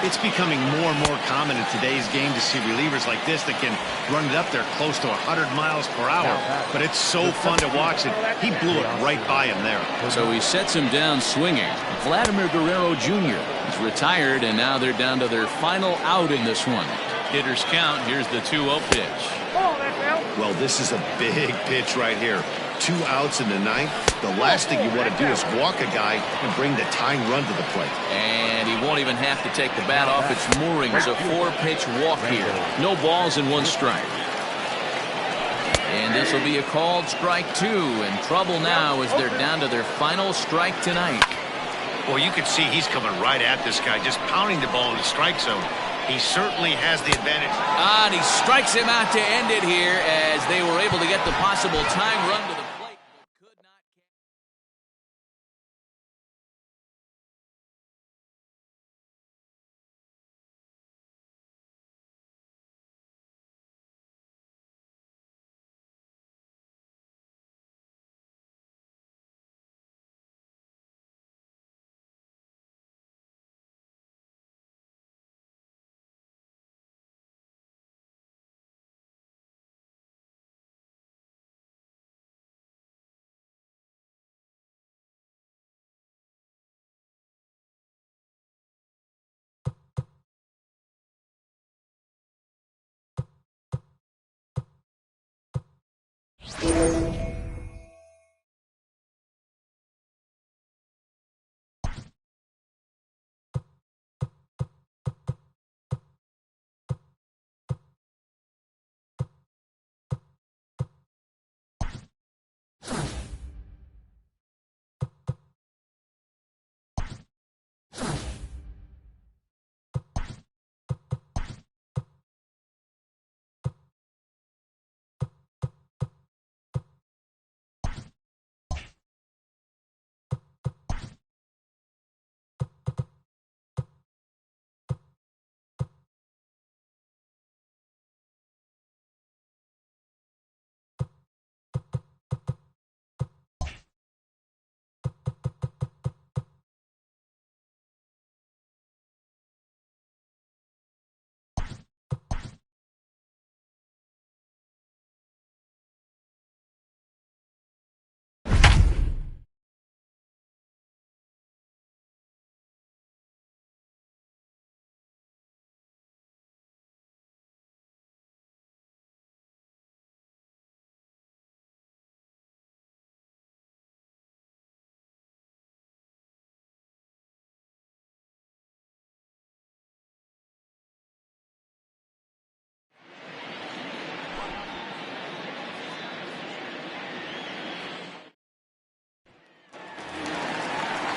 It's becoming more and more common in today's game to see relievers like this that can run it up there close to 100 miles per hour. But it's so fun to watch it. He blew it right by him there. So he sets him down swinging. Vladimir Guerrero Jr. is retired, and now they're down to their final out in this one. Hitters count. Here's the 2-0 pitch. Well, this is a big pitch right here. 2 outs in the 9th. The last thing you want to do is walk a guy and bring the tying run to the plate. And he won't even have to take the bat off its moorings. A 4-pitch walk here. No balls and 1 strike. And this will be a called strike 2. In trouble now as they're down to their final strike tonight. Well, you can see he's coming right at this guy, just pounding the ball in the strike zone. He certainly has the advantage. And he strikes him out to end it here as they were able to get the possible tying run to the plate. But could not.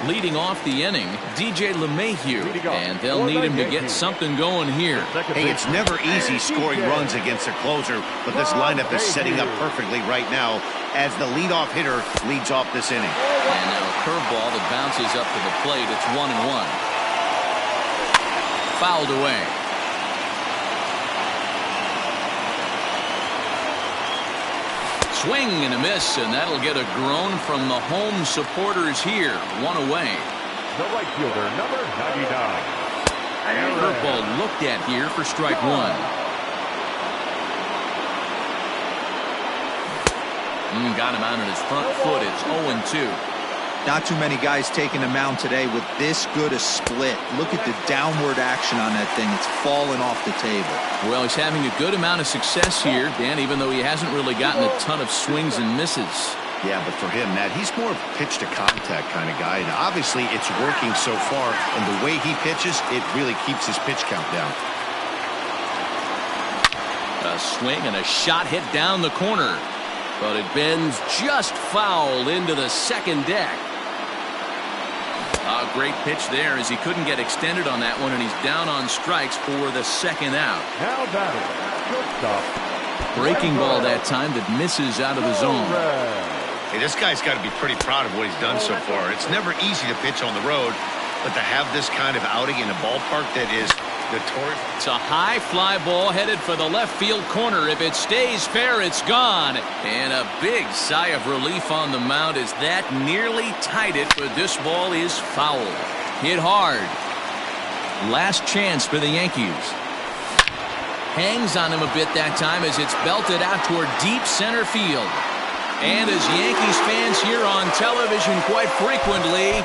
Leading off the inning, DJ LeMahieu, and they'll need him to get something going here. Hey, it's never easy scoring runs against a closer, but this lineup is setting up perfectly right now as the leadoff hitter leads off this inning. And now a curveball that bounces up to the plate. It's 1-1. Fouled away. Swing and a miss, and that'll get a groan from the home supporters here. 1 away. The right fielder, number 99. Curveball looked at here for strike 1. Got him out on his front foot. It's 0-2. Not too many guys taking the mound today with this good a split. Look at the downward action on that thing. It's falling off the table. Well, he's having a good amount of success here, Dan, even though he hasn't really gotten a ton of swings and misses. Yeah, but for him, Matt, he's more of a pitch-to-contact kind of guy. And obviously, it's working so far. And the way he pitches, it really keeps his pitch count down. A swing and a shot hit down the corner. But it bends just foul into the second deck. A great pitch there as he couldn't get extended on that one, and he's down on strikes for the second out. Now batting, shortstop. Breaking ball that time that misses out of the zone. Hey, this guy's got to be pretty proud of what he's done so far. It's never easy to pitch on the road, but to have this kind of outing in a ballpark that is notorious. It's a high fly ball headed for the left field corner. If it stays fair, it's gone. And a big sigh of relief on the mound as that nearly tied it, but this ball is foul. Hit hard. Last chance for the Yankees. Hangs on him a bit that time as it's belted out toward deep center field. And as Yankees fans hear on television quite frequently,